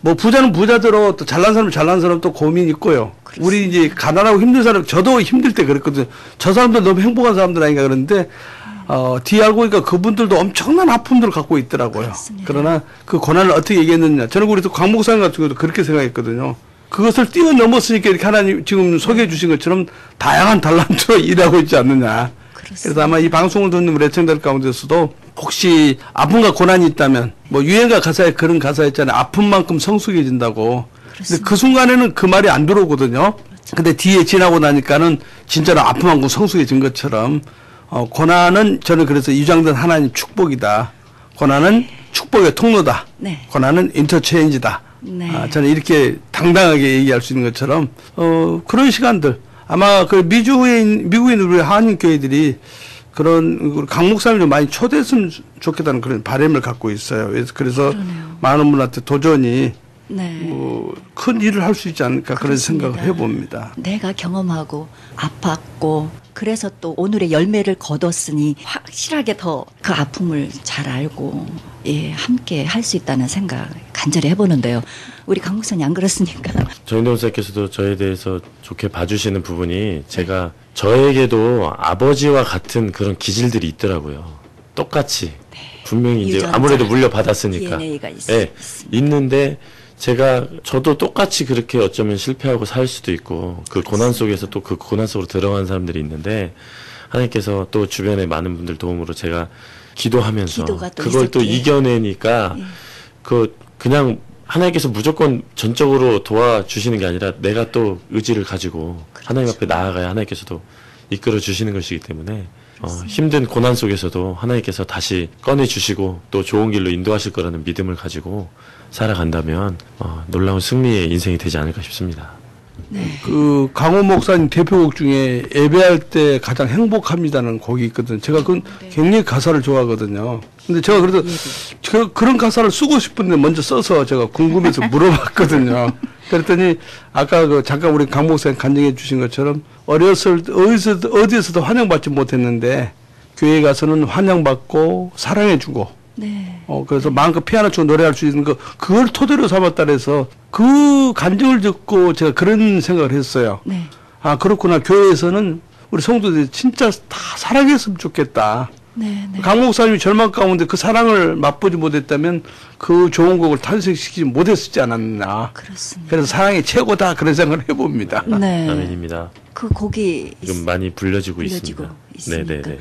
뭐 부자는 부자대로 또 잘난 사람은 잘난 사람 또 고민이 있고요. 그렇습니다. 우리 이제 가난하고 힘든 사람, 저도 힘들 때 그랬거든요. 저 사람들 너무 행복한 사람들 아닌가 그러는데 뒤에 알고 보니까 그분들도 엄청난 아픔들을 갖고 있더라고요. 그렇습니다. 그러나 그 고난을 어떻게 얘기했느냐. 저는 우리 또 광 목사님 같은 경우도 그렇게 생각했거든요. 그것을 뛰어넘었으니까 이렇게 하나님 지금 소개해 주신 것처럼 다양한 달란트로 일하고 있지 않느냐. 그래서 아마 이 방송을 듣는 우리 애청자들 가운데서도 혹시 아픔과 고난이 있다면 뭐 유행가 가사에 그런 가사 있잖아요. 아픈 만큼 성숙해진다고. 근데 그 순간에는 그 말이 안 들어오거든요. 그렇죠. 근데 뒤에 지나고 나니까는 진짜로 아픈 만큼 성숙해진 것처럼 고난은 저는 그래서 유장된 하나님 축복이다. 고난은 축복의 통로다. 네. 고난은 인터체인지다. 네. 저는 이렇게 당당하게 얘기할 수 있는 것처럼 그런 시간들 아마 그 미국인 우리 한인 교회들이 그런 강 목사님을 많이 초대했으면 좋겠다는 그런 바람을 갖고 있어요. 그래서 그러네요. 많은 분한테 도전히 네. 큰 일을 할 수 있지 않을까 그런 그렇습니다. 생각을 해봅니다. 내가 경험하고 아팠고 그래서 또 오늘의 열매를 거뒀으니 확실하게 더 그 아픔을 잘 알고 예 함께 할 수 있다는 생각 간절히 해보는데요. 우리 강 목사님 안 그렇습니까? 정인동 목사께서도 저에 대해서 좋게 봐주시는 부분이 제가 저에게도 아버지와 같은 그런 기질들이 있더라고요. 똑같이 분명히 이제 유전자, 아무래도 물려받았으니까 DNA가 예, 있는데 저도 똑같이 그렇게 어쩌면 실패하고 살 수도 있고 그 고난 속에서 또 그 고난 속으로 들어간 사람들이 있는데 하나님께서 또 주변에 많은 분들 도움으로 제가 기도하면서 기도가 또 그걸 또 있었기에. 이겨내니까 그냥 하나님께서 무조건 전적으로 도와주시는 게 아니라 내가 또 의지를 가지고 하나님 앞에 나아가야 하나님께서도 이끌어 주시는 것이기 때문에 힘든 고난 속에서도 하나님께서 다시 꺼내주시고 또 좋은 길로 인도하실 거라는 믿음을 가지고 살아간다면 놀라운 승리의 인생이 되지 않을까 싶습니다. 그 강호 목사님 대표곡 중에 예배할 때 가장 행복합니다는 곡이 있거든요. 제가 그 굉장히 가사를 좋아하거든요. 근데 제가 그래도 그런 가사를 쓰고 싶은데 먼저 써서 제가 궁금해서 물어봤거든요. 그랬더니 아까 잠깐 우리 강 목사님 간증해 주신 것처럼 어렸을 때 어디에서도 환영받지 못했는데 교회 가서는 환영받고 사랑해주고 네. 그래서 마음껏 피아노 치고 노래할 수 있는 그걸 토대로 삼았다 그래서 그 간증을 듣고 제가 그런 생각을 했어요. 네. 아, 그렇구나. 교회에서는 우리 성도들이 진짜 다 사랑했으면 좋겠다. 네. 네. 강 목사님이 절망 가운데 그 사랑을 맛보지 못했다면 그 좋은 곡을 탄생시키지 못했지 않았나. 그렇습니다. 그래서 사랑이 최고다. 그런 생각을 해봅니다. 네. 아멘입니다. 그 곡이 지금 많이 불려지고 있습니다. 있으니까. 네네네.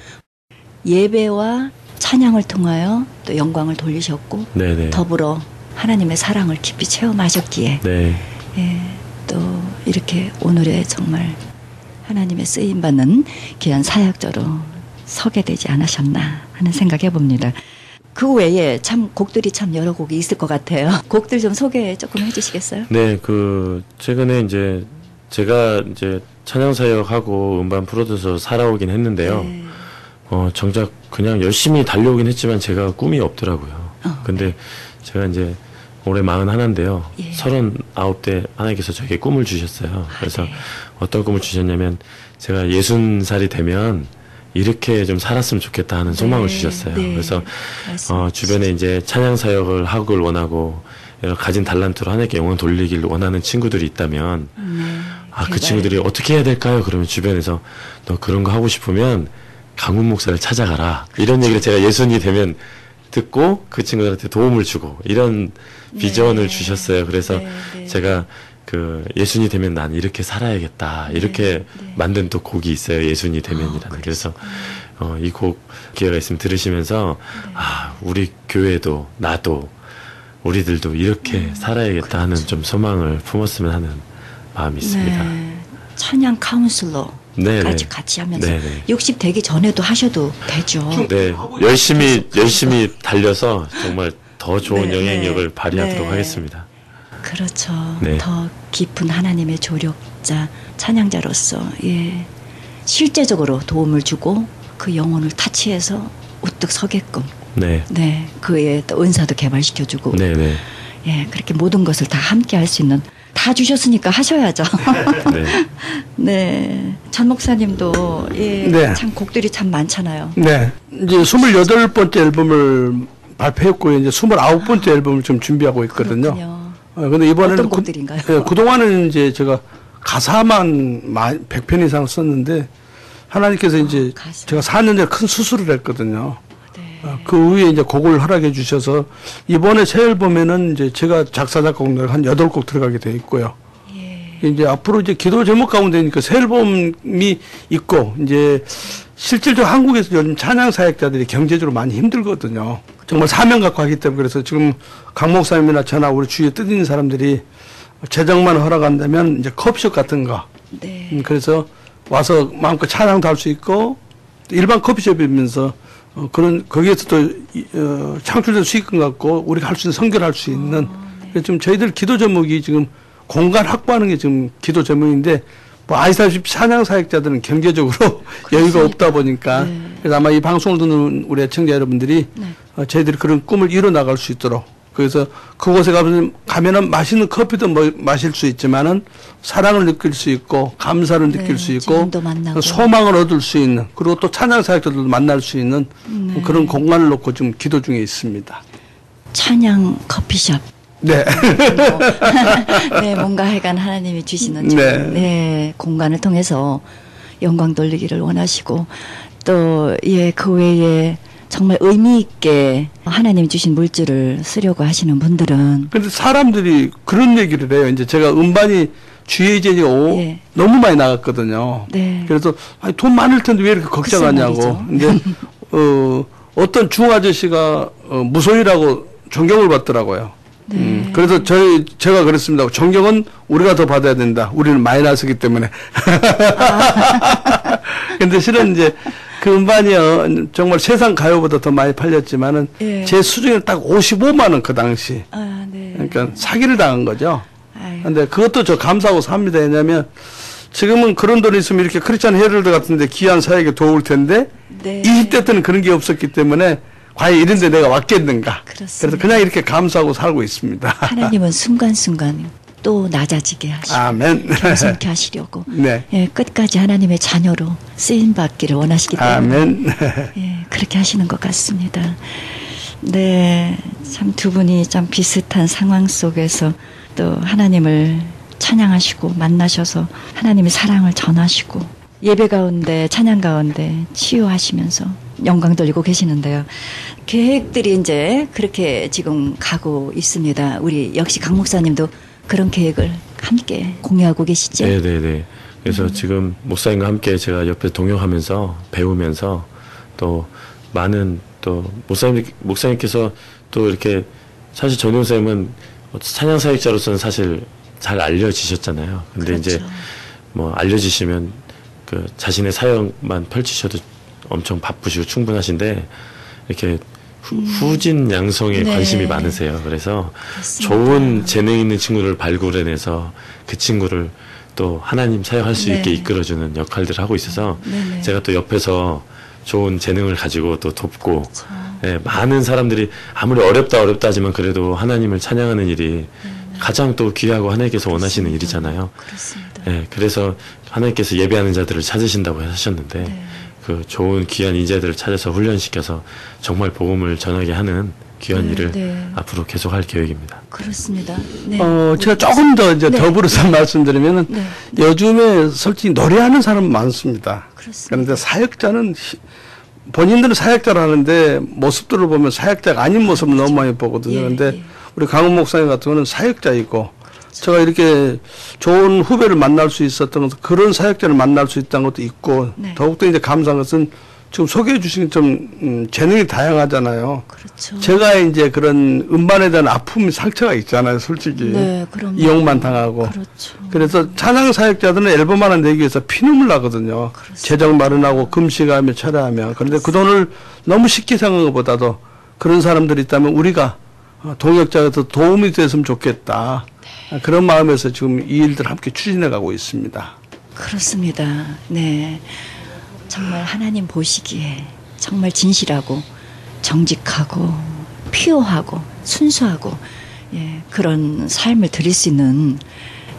예배와 찬양을 통하여 또 영광을 돌리셨고 네네. 더불어 하나님의 사랑을 깊이 체험하셨기에 네. 예, 또 이렇게 오늘의 정말 하나님의 쓰임받는 귀한 사역자로 서게 되지 않으셨나 하는 생각해 봅니다. 그 외에 참 곡들이 참 여러 곡이 있을 것 같아요. 곡들 좀 소개 조금 해주시겠어요? 네, 최근에 제가 찬양 사역하고 음반 프로듀서 살아오긴 했는데요. 네. 정작 그냥 열심히 달려오긴 했지만 제가 꿈이 없더라고요. 근데 제가 올해 41인데요. 예. 39대 하나님께서 저에게 꿈을 주셨어요. 그래서 네. 어떤 꿈을 주셨냐면 제가 60살이 되면 이렇게 좀 살았으면 좋겠다 하는 소망을 주셨어요. 네. 그래서 말씀 주변에 찬양 사역을 하길 원하고 가진 달란트로 하나님께 영광 돌리길 원하는 친구들이 있다면 그 친구들이 어떻게 해야 될까요? 그러면 주변에서 너 그런 거 하고 싶으면 강훈 목사를 찾아가라. 이런 얘기를 제가 예순이 되면 듣고 그 친구들한테 도움을 주고 이런 비전을 주셨어요. 그래서 제가 예순이 되면 난 이렇게 살아야겠다. 이렇게 만든 또 곡이 있어요. 예순이 되면이라는. 그래서 이 곡 기회가 있으면 들으시면서 우리 교회도 나도 우리들도 이렇게 살아야겠다 하는 좀 소망을 품었으면 하는 마음이 있습니다. 네. 찬양 카운슬러 네, 까지 같이 하면서 네네. 60 되기 전에도 하셔도 되죠. 네, 열심히 달려서 정말 더 좋은 네, 영향력을 네. 발휘하도록 네. 하겠습니다. 그렇죠. 네. 더 깊은 하나님의 조력자, 찬양자로서 실제적으로 도움을 주고 그 영혼을 타치해서 우뚝 서게끔 네, 그의 또 은사도 개발시켜주고 네. 그렇게 모든 것을 다 함께 할 수 있는 다 주셨으니까 하셔야죠. 네. 네. 전 목사님도 네. 참 곡들이 참 많잖아요. 네. 이제 28번째 앨범을 발표했고요. 이제 29번째 앨범을 좀 준비하고 있거든요. 그렇군요. 근데 이번에는 어떤 곡들인가요? 그동안은 제가 가사만 100편 이상 썼는데 하나님께서 가사. 제가 4년 전에 큰 수술을 했거든요. 네. 그 후에 곡을 허락해 주셔서 이번에 새 앨범에는 제가 작사 작곡 노래 한 8곡 들어가게 돼 있고요. 예. 앞으로 기도 제목 가운데니까 새 앨범이 있고 실질적으로 한국에서 요즘 찬양 사역자들이 경제적으로 많이 힘들거든요. 정말 사명 갖고 하기 때문에 그래서 지금 강 목사님이나 저나 우리 주위에 뜻있는 사람들이 재정만 허락한다면 이제 커피숍 같은 거. 네. 그래서 와서 마음껏 찬양도 할 수 있고 일반 커피숍이면서 그런 거기에서도 창출된 수익금 갖고 우리가 할 수 있는 선교를 할 수 있는 네. 그래서 지금 저희들 기도 제목이 지금 공간 확보하는 게 지금 기도 제목인데 뭐 아시다시피 찬양 사역자들은 경제적으로 여유가 없다 보니까 네. 그래서 아마 이 방송을 듣는 우리 애청자 여러분들이 네. 저희들이 그런 꿈을 이뤄 나갈 수 있도록 그래서 그곳에 가면은 맛있는 커피도 마실 수 있지만은 사랑을 느낄 수 있고 감사를 느낄 네, 수 있고 주님도 만나고. 소망을 얻을 수 있는 그리고 또 찬양 사역자들도 만날 수 있는 네. 그런 공간을 놓고 지금 기도 중에 있습니다. 찬양 커피숍. 네. 네, 뭔가 하여간 하나님이 주시는 네. 네, 공간을 통해서 영광 돌리기를 원하시고 또 예, 그 외에 정말 의미 있게 하나님이 주신 물질을 쓰려고 하시는 분들은 근데 사람들이 그런 얘기를 해요. 이제 제가 음반이 주의제가 예. 너무 많이 나갔거든요. 네. 그래서 아니, 돈 많을 텐데 왜 이렇게 걱정하냐고. 말이죠. 근데 어떤 중 아저씨가 무소유라고 존경을 받더라고요. 네. 그래서 제가 그랬습니다. 존경은 우리가 더 받아야 된다. 우리는 마이너스기 때문에. 근데 실은 이제 그 음반이요 정말 세상 가요보다 더 많이 팔렸지만은 예. 제 수중에는 딱 55만 원 그 당시. 아, 네. 그러니까 사기를 당한 거죠. 아유. 근데 그것도 저 감사하고 삽니다. 왜냐하면 지금은 그런 돈이 있으면 이렇게 크리스찬 헤럴드 같은데 귀한 사역에 도울 텐데 네. 20대 때는 그런 게 없었기 때문에 과연 이런 데 내가 왔겠는가. 그렇습니다. 그래서 그냥 이렇게 감사하고 살고 있습니다. 하나님은 순간순간 또 낮아지게 하시고 아멘. 겸손케 하시려고 네. 예, 끝까지 하나님의 자녀로 쓰임 받기를 원하시기 때문에 아멘. 예, 그렇게 하시는 것 같습니다. 네, 참 두 분이 참 비슷한 상황 속에서 또 하나님을 찬양하시고 만나셔서 하나님의 사랑을 전하시고 예배 가운데 찬양 가운데 치유하시면서 영광 돌리고 계시는데요. 계획들이 이제 그렇게 지금 가고 있습니다. 우리 역시 강 목사님도 그런 계획을 함께 공유하고 계시죠? 네네네. 그래서 지금 목사님과 함께 제가 옆에 동역하면서 배우면서 또 많은 또 목사님께서 또 이렇게 사실 전용 쌤은 찬양 사역자로서는 사실 잘 알려지셨잖아요. 근데 그렇죠. 이제 뭐 알려지시면 그 자신의 사역만 펼치셔도 엄청 바쁘시고 충분하신데 이렇게 후진 양성에 네. 관심이 많으세요. 그래서 그렇습니다. 좋은 재능 있는 친구를 발굴해내서 그 친구를 또 하나님 사역할 수 네. 있게 이끌어주는 역할들을 하고 있어서 네네. 제가 또 옆에서 좋은 재능을 가지고 또 돕고 그렇죠. 예, 많은 사람들이 아무리 어렵다 하지만 그래도 하나님을 찬양하는 일이 가장 또 귀하고 하나님께서 원하시는 일이잖아요. 그렇습니다. 예, 그래서 하나님께서 예배하는 자들을 찾으신다고 하셨는데 네. 그 좋은 귀한 인재들을 찾아서 훈련시켜서 정말 복음을 전하게 하는 귀한 네, 일을 네. 앞으로 계속할 계획입니다. 그렇습니다. 네. 제가 조금 더 이제 네. 더불어서 말씀드리면은 네. 요즘에 솔직히 노래하는 사람 많습니다. 그렇습니다. 그런데 사역자는 본인들은 사역자를 하는데 모습들을 보면 사역자가 아닌 모습을 너무 많이 보거든요. 예, 그런데 예. 우리 강원 목사님 같은 경우는 사역자이고 제가 이렇게 좋은 후배를 만날 수 있었던 것은 그런 사역자를 만날 수 있다는 것도 있고 네. 더욱더 이제 감사한 것은 지금 소개해 주신 좀 재능이 다양하잖아요. 그렇죠. 제가 이제 그런 음반에 대한 아픔이 상처가 있잖아요, 솔직히. 네, 그럼요. 이용만 당하고. 그렇죠. 그래서 찬양 사역자들은 앨범 하나 내기 위해서 피눈물 나거든요. 그렇습니다. 재정 마련하고 금식하며 철회하며. 그런데 그 돈을 너무 쉽게 생각한 것보다도 그런 사람들이 있다면 우리가 동역자가 더 도움이 됐으면 좋겠다. 네. 그런 마음에서 지금 이 일들 함께 추진해 가고 있습니다. 그렇습니다. 네. 정말 하나님 보시기에 정말 진실하고 정직하고 피오하고 순수하고 예, 그런 삶을 드릴 수 있는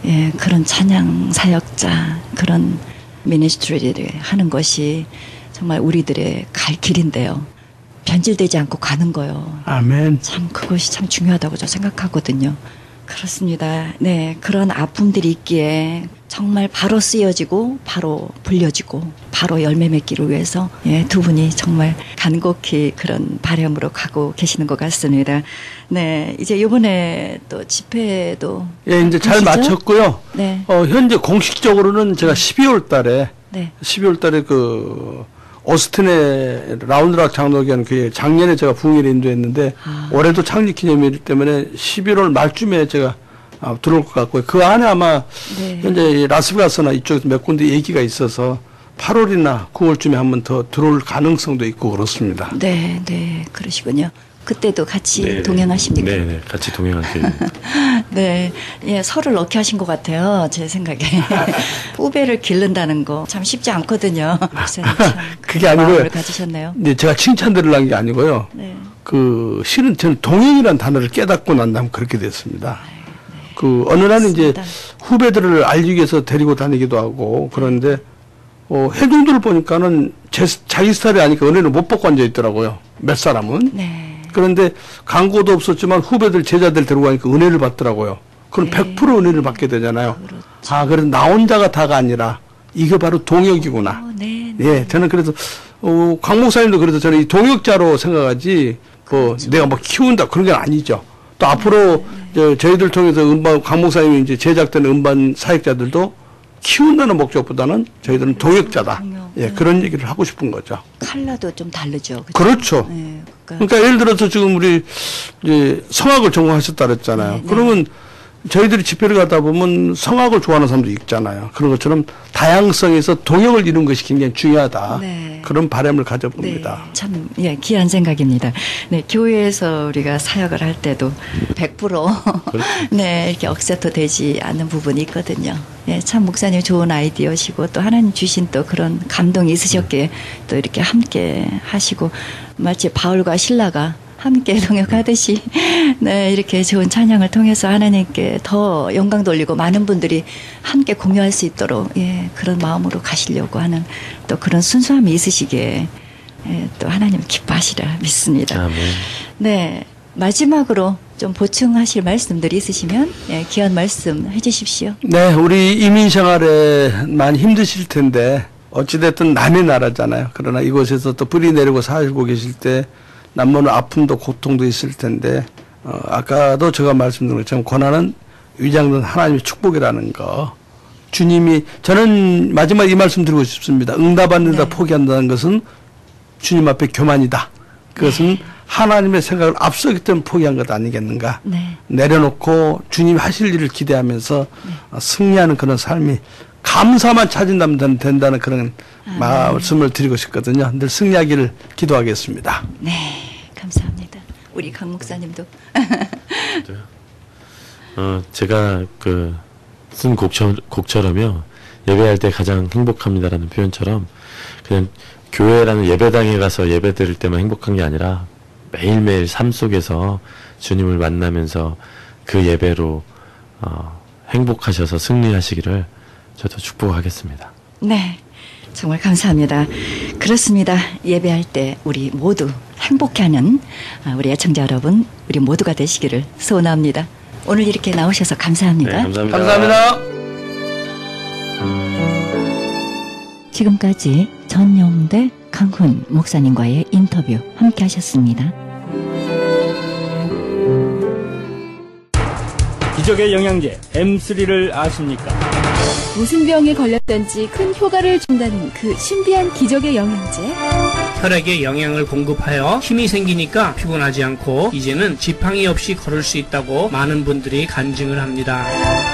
예, 그런 찬양 사역자 그런 미니스트리를 하는 것이 정말 우리들의 갈 길인데요. 변질되지 않고 가는 거요. 아멘. 참 그것이 참 중요하다고 저 생각하거든요. 그렇습니다. 네, 그런 아픔들이 있기에 정말 바로 쓰여지고 바로 불려지고 바로 열매 맺기를 위해서 예, 두 분이 정말 간곡히 그런 바람으로 가고 계시는 것 같습니다. 네, 이제 이번에 또 집회도 예, 이제 잘 하시죠? 마쳤고요. 네, 현재 공식적으로는 제가 12월 달에 네, 12월 달에 그 오스틴의 라운드락 장로교회는 그 작년에 제가 부흥회를 인도했는데 올해도 창립 기념일 때문에 11월 말쯤에 제가 들어올 것 같고요. 그 안에 아마 네. 현재 라스베가스나 이쪽에서 몇 군데 얘기가 있어서 8월이나 9월쯤에 한번 더 들어올 가능성도 있고 그렇습니다. 네, 네, 그러시군요. 그때도 같이 네네. 동행하십니까? 네, 같이 동행할 계획입니다. 네, 예, 서를 넣게 하신 것 같아요. 제 생각에 후배를 기른다는 거 참 쉽지 않거든요. 목사님 참 그게 아니고요. 마음을 가지셨네요. 네, 제가 칭찬드리려는 게 아니고요. 네, 실은 저는 동행이라는 단어를 깨닫고 난 다음에 그렇게 됐습니다. 어느 날은 이제 맞습니다. 후배들을 알리기 위해서 데리고 다니기도 하고 그런데 회중들을 보니까는 자기 스타일이 아니까 은혜를 못 받고 앉아 있더라고요. 몇 사람은. 네, 그런데 광고도 없었지만 후배들 제자들 데리고 가니까 은혜를 받더라고요. 그럼 네. 100% 은혜를 받게 되잖아요. 그렇죠. 그래서 나 혼자가 다가 아니라 이게 바로 동역이구나. 네, 네. 예, 저는 그래서 강 목사님도 그래서 저는 이 동역자로 생각하지 그렇죠. 내가 뭐 키운다 그런 건 아니죠. 또 앞으로 저희들 통해서 강 목사님이 이제 제작된 음반 사역자들도 키운다는 목적보다는 저희들은 동역자다. 동역, 예, 그런 얘기를 하고 싶은 거죠. 컬러도 좀 다르죠. 그죠? 그렇죠. 네, 그러니까 예를 들어서 지금 우리 이제 성악을 전공하셨다 그랬잖아요. 네, 네. 그러면 저희들이 집회를 가다 보면 성악을 좋아하는 사람도 있잖아요. 그런 것처럼 다양성에서 동역을 이루는 것이 굉장히 중요하다. 네. 그런 바람을 가져봅니다. 네, 참, 예, 귀한 생각입니다. 네, 교회에서 우리가 사역을 할 때도 100% 네, 이렇게 억세터 되지 않는 부분이 있거든요. 예, 참 목사님 좋은 아이디어시고 또 하나님 주신 또 그런 감동이 있으셨기에 또 이렇게 함께 하시고 마치 바울과 실라가 함께 동역하듯이 네, 이렇게 좋은 찬양을 통해서 하나님께 더 영광 돌리고 많은 분들이 함께 공유할 수 있도록 예, 그런 마음으로 가시려고 하는 또 그런 순수함이 있으시기에 예, 또 하나님 기뻐하시라 믿습니다. 아멘. 네, 마지막으로 좀 보충하실 말씀들이 있으시면 예, 귀한 말씀 해주십시오. 네, 우리 이민 생활에 많이 힘드실 텐데 어찌됐든 남의 나라잖아요. 그러나 이곳에서 또 뿌리 내리고 살고 계실 때 남모는 아픔도 고통도 있을 텐데 아까도 제가 말씀드린 것처럼 고난은 위장된 하나님의 축복이라는 거 주님이 저는 마지막 이 말씀 드리고 싶습니다. 응답받는다 네. 포기한다는 것은 주님 앞에 교만이다. 그것은 하나님의 생각을 앞서기 때문에 포기한 것 아니겠는가. 네. 내려놓고 주님 하실 일을 기대하면서 승리하는 그런 삶이 감사만 찾은다면 된다는 그런 말씀을 드리고 싶거든요. 늘 승리하기를 기도하겠습니다. 네, 감사합니다. 우리 강 목사님도 제가 쓴 곡처럼요. 예배할 때 가장 행복합니다라는 표현처럼 그냥 교회라는 예배당에 가서 예배 드릴 때만 행복한 게 아니라 매일매일 삶 속에서 주님을 만나면서 그 예배로 행복하셔서 승리하시기를 저도 축복하겠습니다. 네, 정말 감사합니다. 그렇습니다. 예배할 때 우리 모두 행복해하는 우리 애청자 여러분, 우리 모두가 되시기를 소원합니다. 오늘 이렇게 나오셔서 감사합니다. 네, 감사합니다. 감사합니다. 지금까지 전용대 강훈 목사님과의 인터뷰 함께 하셨습니다. 기적의 영양제 M3를 아십니까? 무슨 병에 걸렸던지 큰 효과를 준다는 그 신비한 기적의 영양제. 혈액에 영양을 공급하여 힘이 생기니까 피곤하지 않고 이제는 지팡이 없이 걸을 수 있다고 많은 분들이 간증을 합니다.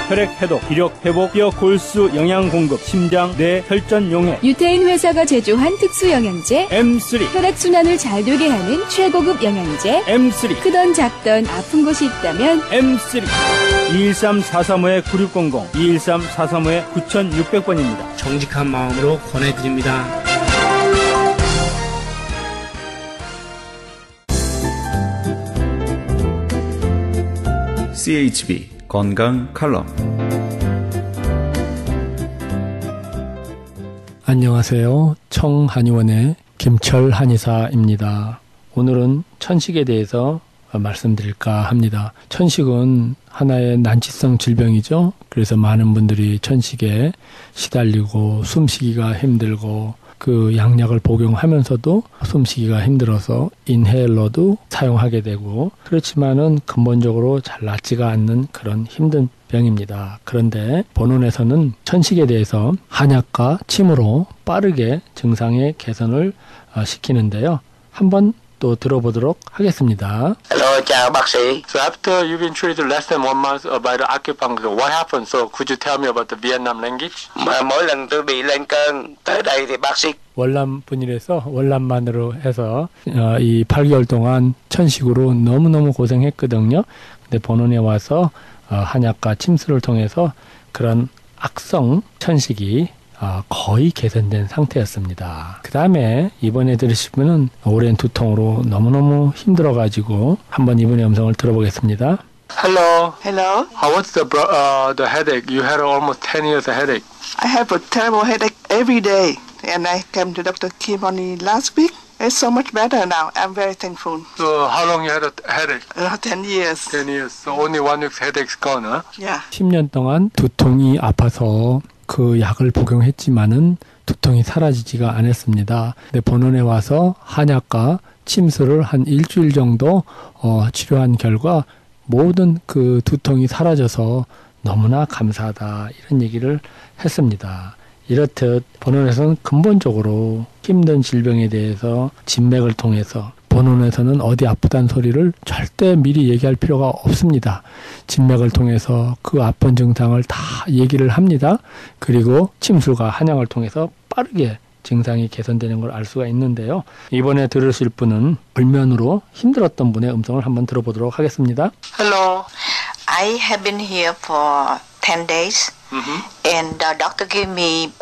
혈액 해독, 기력 회복, 뼈 골수 영양 공급, 심장, 뇌, 혈전 용해 유태인 회사가 제조한 특수 영양제. M3, 혈액순환을 잘 되게 하는 최고급 영양제. M3, 크던 작던 아픈 곳이 있다면 M3 213-435-9600 213-435-9600번입니다. 정직한 마음으로 권해드립니다. CHB 건강 칼럼. 안녕하세요. 청한의원의 김철 한의사입니다. 오늘은 천식에 대해서 말씀드릴까 합니다. 천식은 하나의 난치성 질병이죠. 그래서 많은 분들이 천식에 시달리고 숨쉬기가 힘들고 그 양약을 복용하면서도 숨쉬기가 힘들어서 인헤일러도 사용하게 되고 그렇지만은 근본적으로 잘 낫지가 않는 그런 힘든 병입니다. 그런데 본원에서는 천식에 대해서 한약과 침으로 빠르게 증상의 개선을 시키는데요. 한번 또 들어보도록 하겠습니다. Hello, chào bác sĩ. So after you've been treated less than 1 month by the acupuncture, what happened? So could you tell me about the Vietnam language? Mỗi lần tôi bị lên cơn tới đây thì bác sĩ 월남 분이라서 월남만으로 해서 이 8개월 동안 천식으로 너무너무 고생했거든요. 근데 본원에 와서 한약과 침수를 통해서 그런 악성 천식이 거의 개선된 상태였습니다. 그 다음에 이번에 들으실 분은 오랜 두통으로 너무너무 힘들어가지고 한번 이분의 음성을 들어보겠습니다. Hello. Hello. What's the headache? You had almost 10 years of headache. I have a terrible headache every day, and I came to Dr. Kim only last week. It's so much better now. I'm very thankful. So how long you had a headache? 10 years. 10 years. So only 1 week's headache's gone, huh? Yeah. 10년 동안 두통이 아파서 그 약을 복용했지만은 두통이 사라지지가 않았습니다. 근데 본원에 와서 한약과 침수를 한 일주일 정도 치료한 결과 모든 그 두통이 사라져서 너무나 감사하다 이런 얘기를 했습니다. 이렇듯 본원에서는 근본적으로 힘든 질병에 대해서 진맥을 통해서 본원에서는 어디 아프다는 소리를 절대 미리 얘기할 필요가 없습니다. 진맥을 통해서 그 아픈 증상을 다 얘기를 합니다. 그리고 침술과 한약을 통해서 빠르게 증상이 개선되는 걸 알 수가 있는데요. 이번에 들으실 분은 불면으로 힘들었던 분의 음성을 한번 들어보도록 하겠습니다. Hello. I have been here for 10 days. And the doctor gave me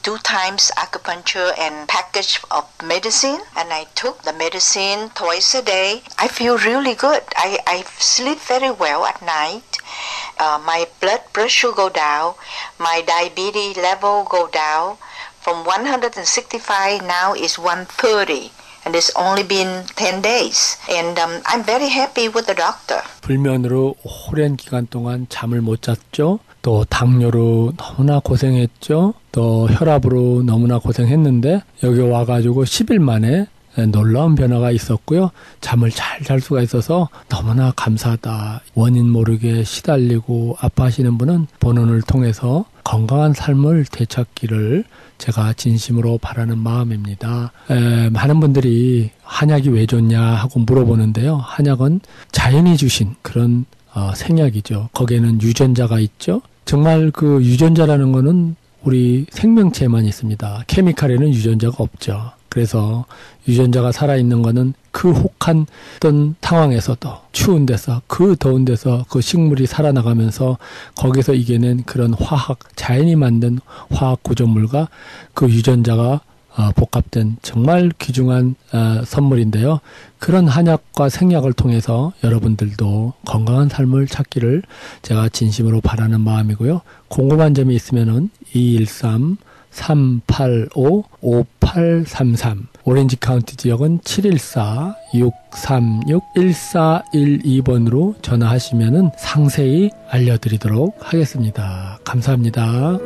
2 times acupuncture and package of medicine, and I took the medicine twice a day. I feel really good. I sleep very well at night. My blood pressure go down. My diabetes level go down. From 165 now is 130. And it's only been 10 days. And I'm very happy with the doctor. 불면으로 오랜 기간 동안 잠을 못 잤죠. 또 당뇨로 너무나 고생했죠. 또 혈압으로 너무나 고생했는데 여기 와가지고 10일 만에 놀라운 변화가 있었고요. 잠을 잘 잘 수가 있어서 너무나 감사하다. 원인 모르게 시달리고 아파하시는 분은 본원을 통해서 건강한 삶을 되찾기를 제가 진심으로 바라는 마음입니다. 많은 분들이 한약이 왜 좋냐 하고 물어보는데요. 한약은 자연이 주신 그런 생약이죠. 거기에는 유전자가 있죠. 정말 그 유전자라는 거는 우리 생명체에만 있습니다. 케미칼에는 유전자가 없죠. 그래서 유전자가 살아있는 거는 그 혹한 어떤 상황에서도 추운 데서 그 더운 데서 그 식물이 살아나가면서 거기서 이겨낸 그런 화학, 자연이 만든 화학 구조물과 그 유전자가 복합된 정말 귀중한 선물인데요. 그런 한약과 생약을 통해서 여러분들도 건강한 삶을 찾기를 제가 진심으로 바라는 마음이고요. 궁금한 점이 있으면은 213-385-5833 오렌지 카운티 지역은 714-636-1412번으로 전화하시면은 상세히 알려드리도록 하겠습니다. 감사합니다.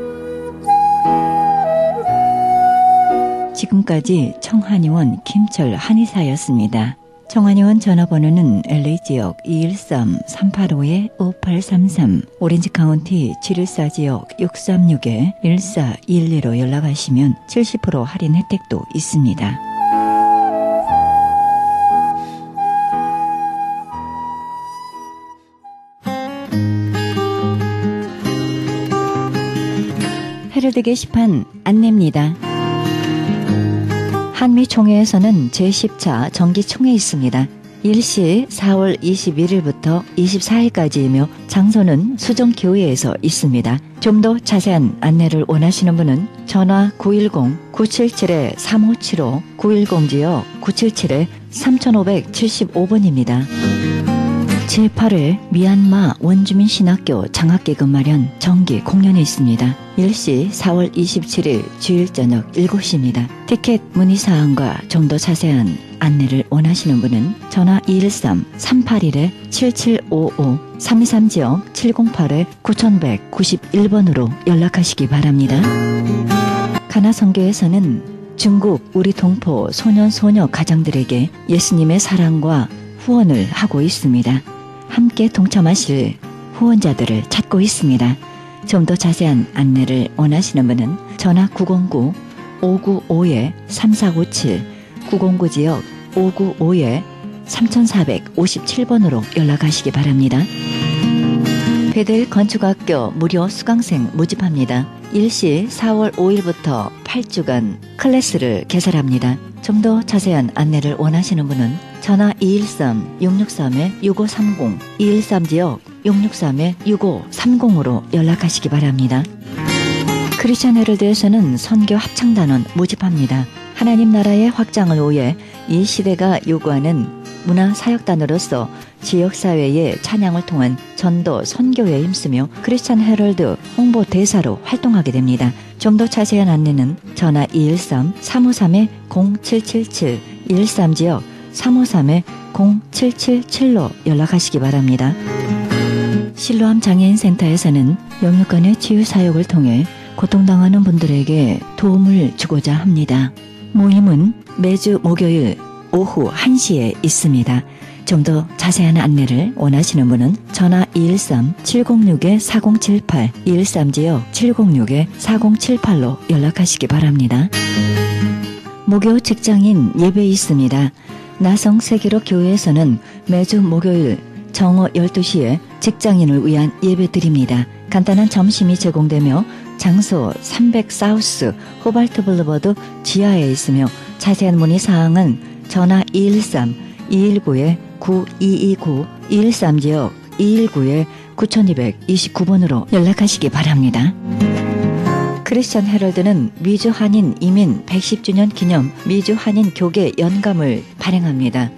지금까지 청한의원 김철 한의사였습니다. 청한의원 전화번호는 LA지역 213-385-5833, 오렌지카운티 714지역 636-1412로 연락하시면 70% 할인 혜택도 있습니다. 헤럴드 게시판 안내입니다. 한미총회에서는 제10차 정기총회 있습니다. 일시 4월 21일부터 24일까지이며 장소는 수정교회에서 있습니다. 좀 더 자세한 안내를 원하시는 분은 전화 910-977-3575, 910지역 977-3575번입니다. 제8회 미얀마 원주민 신학교 장학기금 마련 정기 공연이 있습니다. 일시 4월 27일 주일 저녁 7시입니다. 티켓 문의사항과 좀 더 자세한 안내를 원하시는 분은 전화 213-381-7755, 323지역 708-9191번으로 연락하시기 바랍니다. 가나선교에서는 중국 우리 동포 소년 소녀 가정들에게 예수님의 사랑과 후원을 하고 있습니다. 함께 동참하실 후원자들을 찾고 있습니다. 좀 더 자세한 안내를 원하시는 분은 전화 909-595-3497, 909지역 595-3457번으로 연락하시기 바랍니다. 베델 건축학교 무료 수강생 모집합니다. 일시 4월 5일부터 8주간 클래스를 개설합니다. 좀 더 자세한 안내를 원하시는 분은 전화 213-663-6530, 213지역 663-6530으로 연락하시기 바랍니다. 크리스천 헤럴드에서는 선교 합창단원 모집합니다. 하나님 나라의 확장을 위해 이 시대가 요구하는 문화사역단으로서 지역사회의 찬양을 통한 전도 선교에 힘쓰며 크리스천 헤럴드 홍보대사로 활동하게 됩니다. 좀 더 자세한 안내는 전화 213-353-0777, 213지역 353-0777로 연락하시기 바랍니다. 실로암 장애인센터에서는 영육간의 치유사역을 통해 고통당하는 분들에게 도움을 주고자 합니다. 모임은 매주 목요일 오후 1시에 있습니다. 좀 더 자세한 안내를 원하시는 분은 전화 213-706-4078, 213지역 706-4078로 연락하시기 바랍니다. 목요 직장인 예배 있습니다. 나성 세계로 교회에서는 매주 목요일 정오 12시에 직장인을 위한 예배 드립니다. 간단한 점심이 제공되며 장소 300 사우스 호발트 블루버드 지하에 있으며 자세한 문의 사항은 전화 213-219-9229, 213지역 219-9229번으로 연락하시기 바랍니다. 크리스천 헤럴드는 미주 한인 이민 110주년 기념 미주 한인 교계 연감을 발행합니다.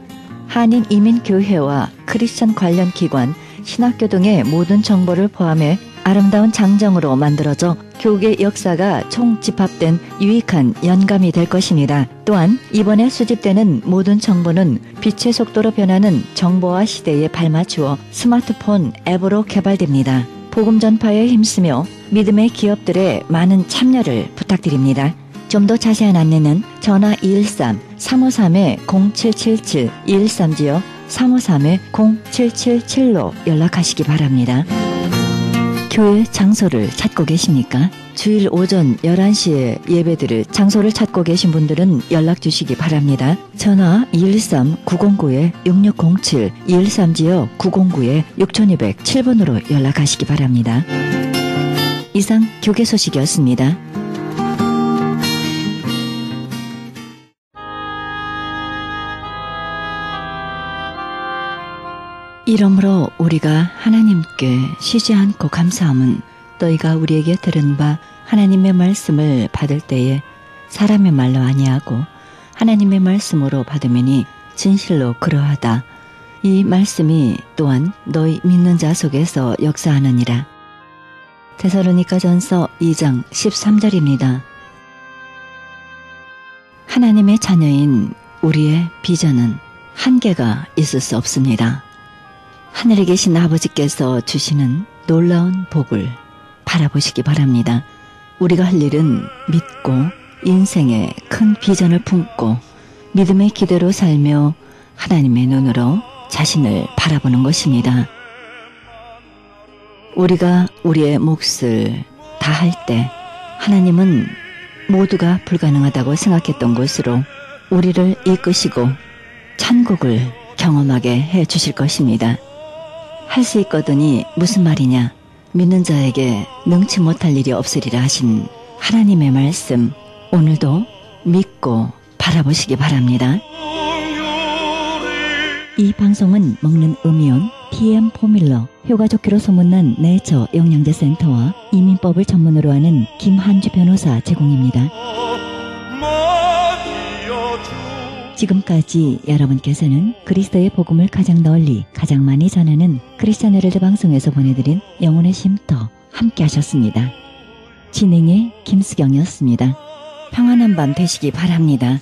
한인 이민 교회와 크리스천 관련 기관, 신학교 등의 모든 정보를 포함해 아름다운 장정으로 만들어져 교계 역사가 총집합된 유익한 연감이 될 것입니다. 또한 이번에 수집되는 모든 정보는 빛의 속도로 변하는 정보화 시대에 발맞추어 스마트폰 앱으로 개발됩니다. 복음 전파에 힘쓰며 믿음의 기업들의 많은 참여를 부탁드립니다. 좀 더 자세한 안내는 전화 213-353-0777, 213지역 353-0777로 연락하시기 바랍니다. 교회 장소를 찾고 계십니까? 주일 오전 11시에 예배드릴 장소를 찾고 계신 분들은 연락 주시기 바랍니다. 전화 213-909-6607, 213지역 909-6207번으로 연락하시기 바랍니다. 이상 교계 소식이었습니다. 이러므로 우리가 하나님께 쉬지 않고 감사함은 너희가 우리에게 들은 바 하나님의 말씀을 받을 때에 사람의 말로 아니하고 하나님의 말씀으로 받으매니 진실로 그러하다. 이 말씀이 또한 너희 믿는 자 속에서 역사하느니라. 데살로니가전서 2장 13절입니다. 하나님의 자녀인 우리의 비전은 한계가 있을 수 없습니다. 하늘에 계신 아버지께서 주시는 놀라운 복을 바라보시기 바랍니다. 우리가 할 일은 믿고 인생의 큰 비전을 품고 믿음의 기대로 살며 하나님의 눈으로 자신을 바라보는 것입니다. 우리가 우리의 몫을 다할 때 하나님은 모두가 불가능하다고 생각했던 곳으로 우리를 이끄시고 천국을 경험하게 해 주실 것입니다. 할 수 있거든이 무슨 말이냐? 믿는 자에게 능치 못할 일이 없으리라 하신 하나님의 말씀, 오늘도 믿고 바라보시기 바랍니다. 이 방송은 먹는 음이온 PM 포뮬러, 효과 좋기로 소문난 네이처 영양제 센터와 이민법을 전문으로 하는 김한주 변호사 제공입니다. 지금까지 여러분께서는 그리스도의 복음을 가장 널리 가장 많이 전하는 크리스천 헤럴드 방송에서 보내드린 영혼의 쉼터 함께 하셨습니다. 진행의 김수경이었습니다. 평안한 밤 되시기 바랍니다.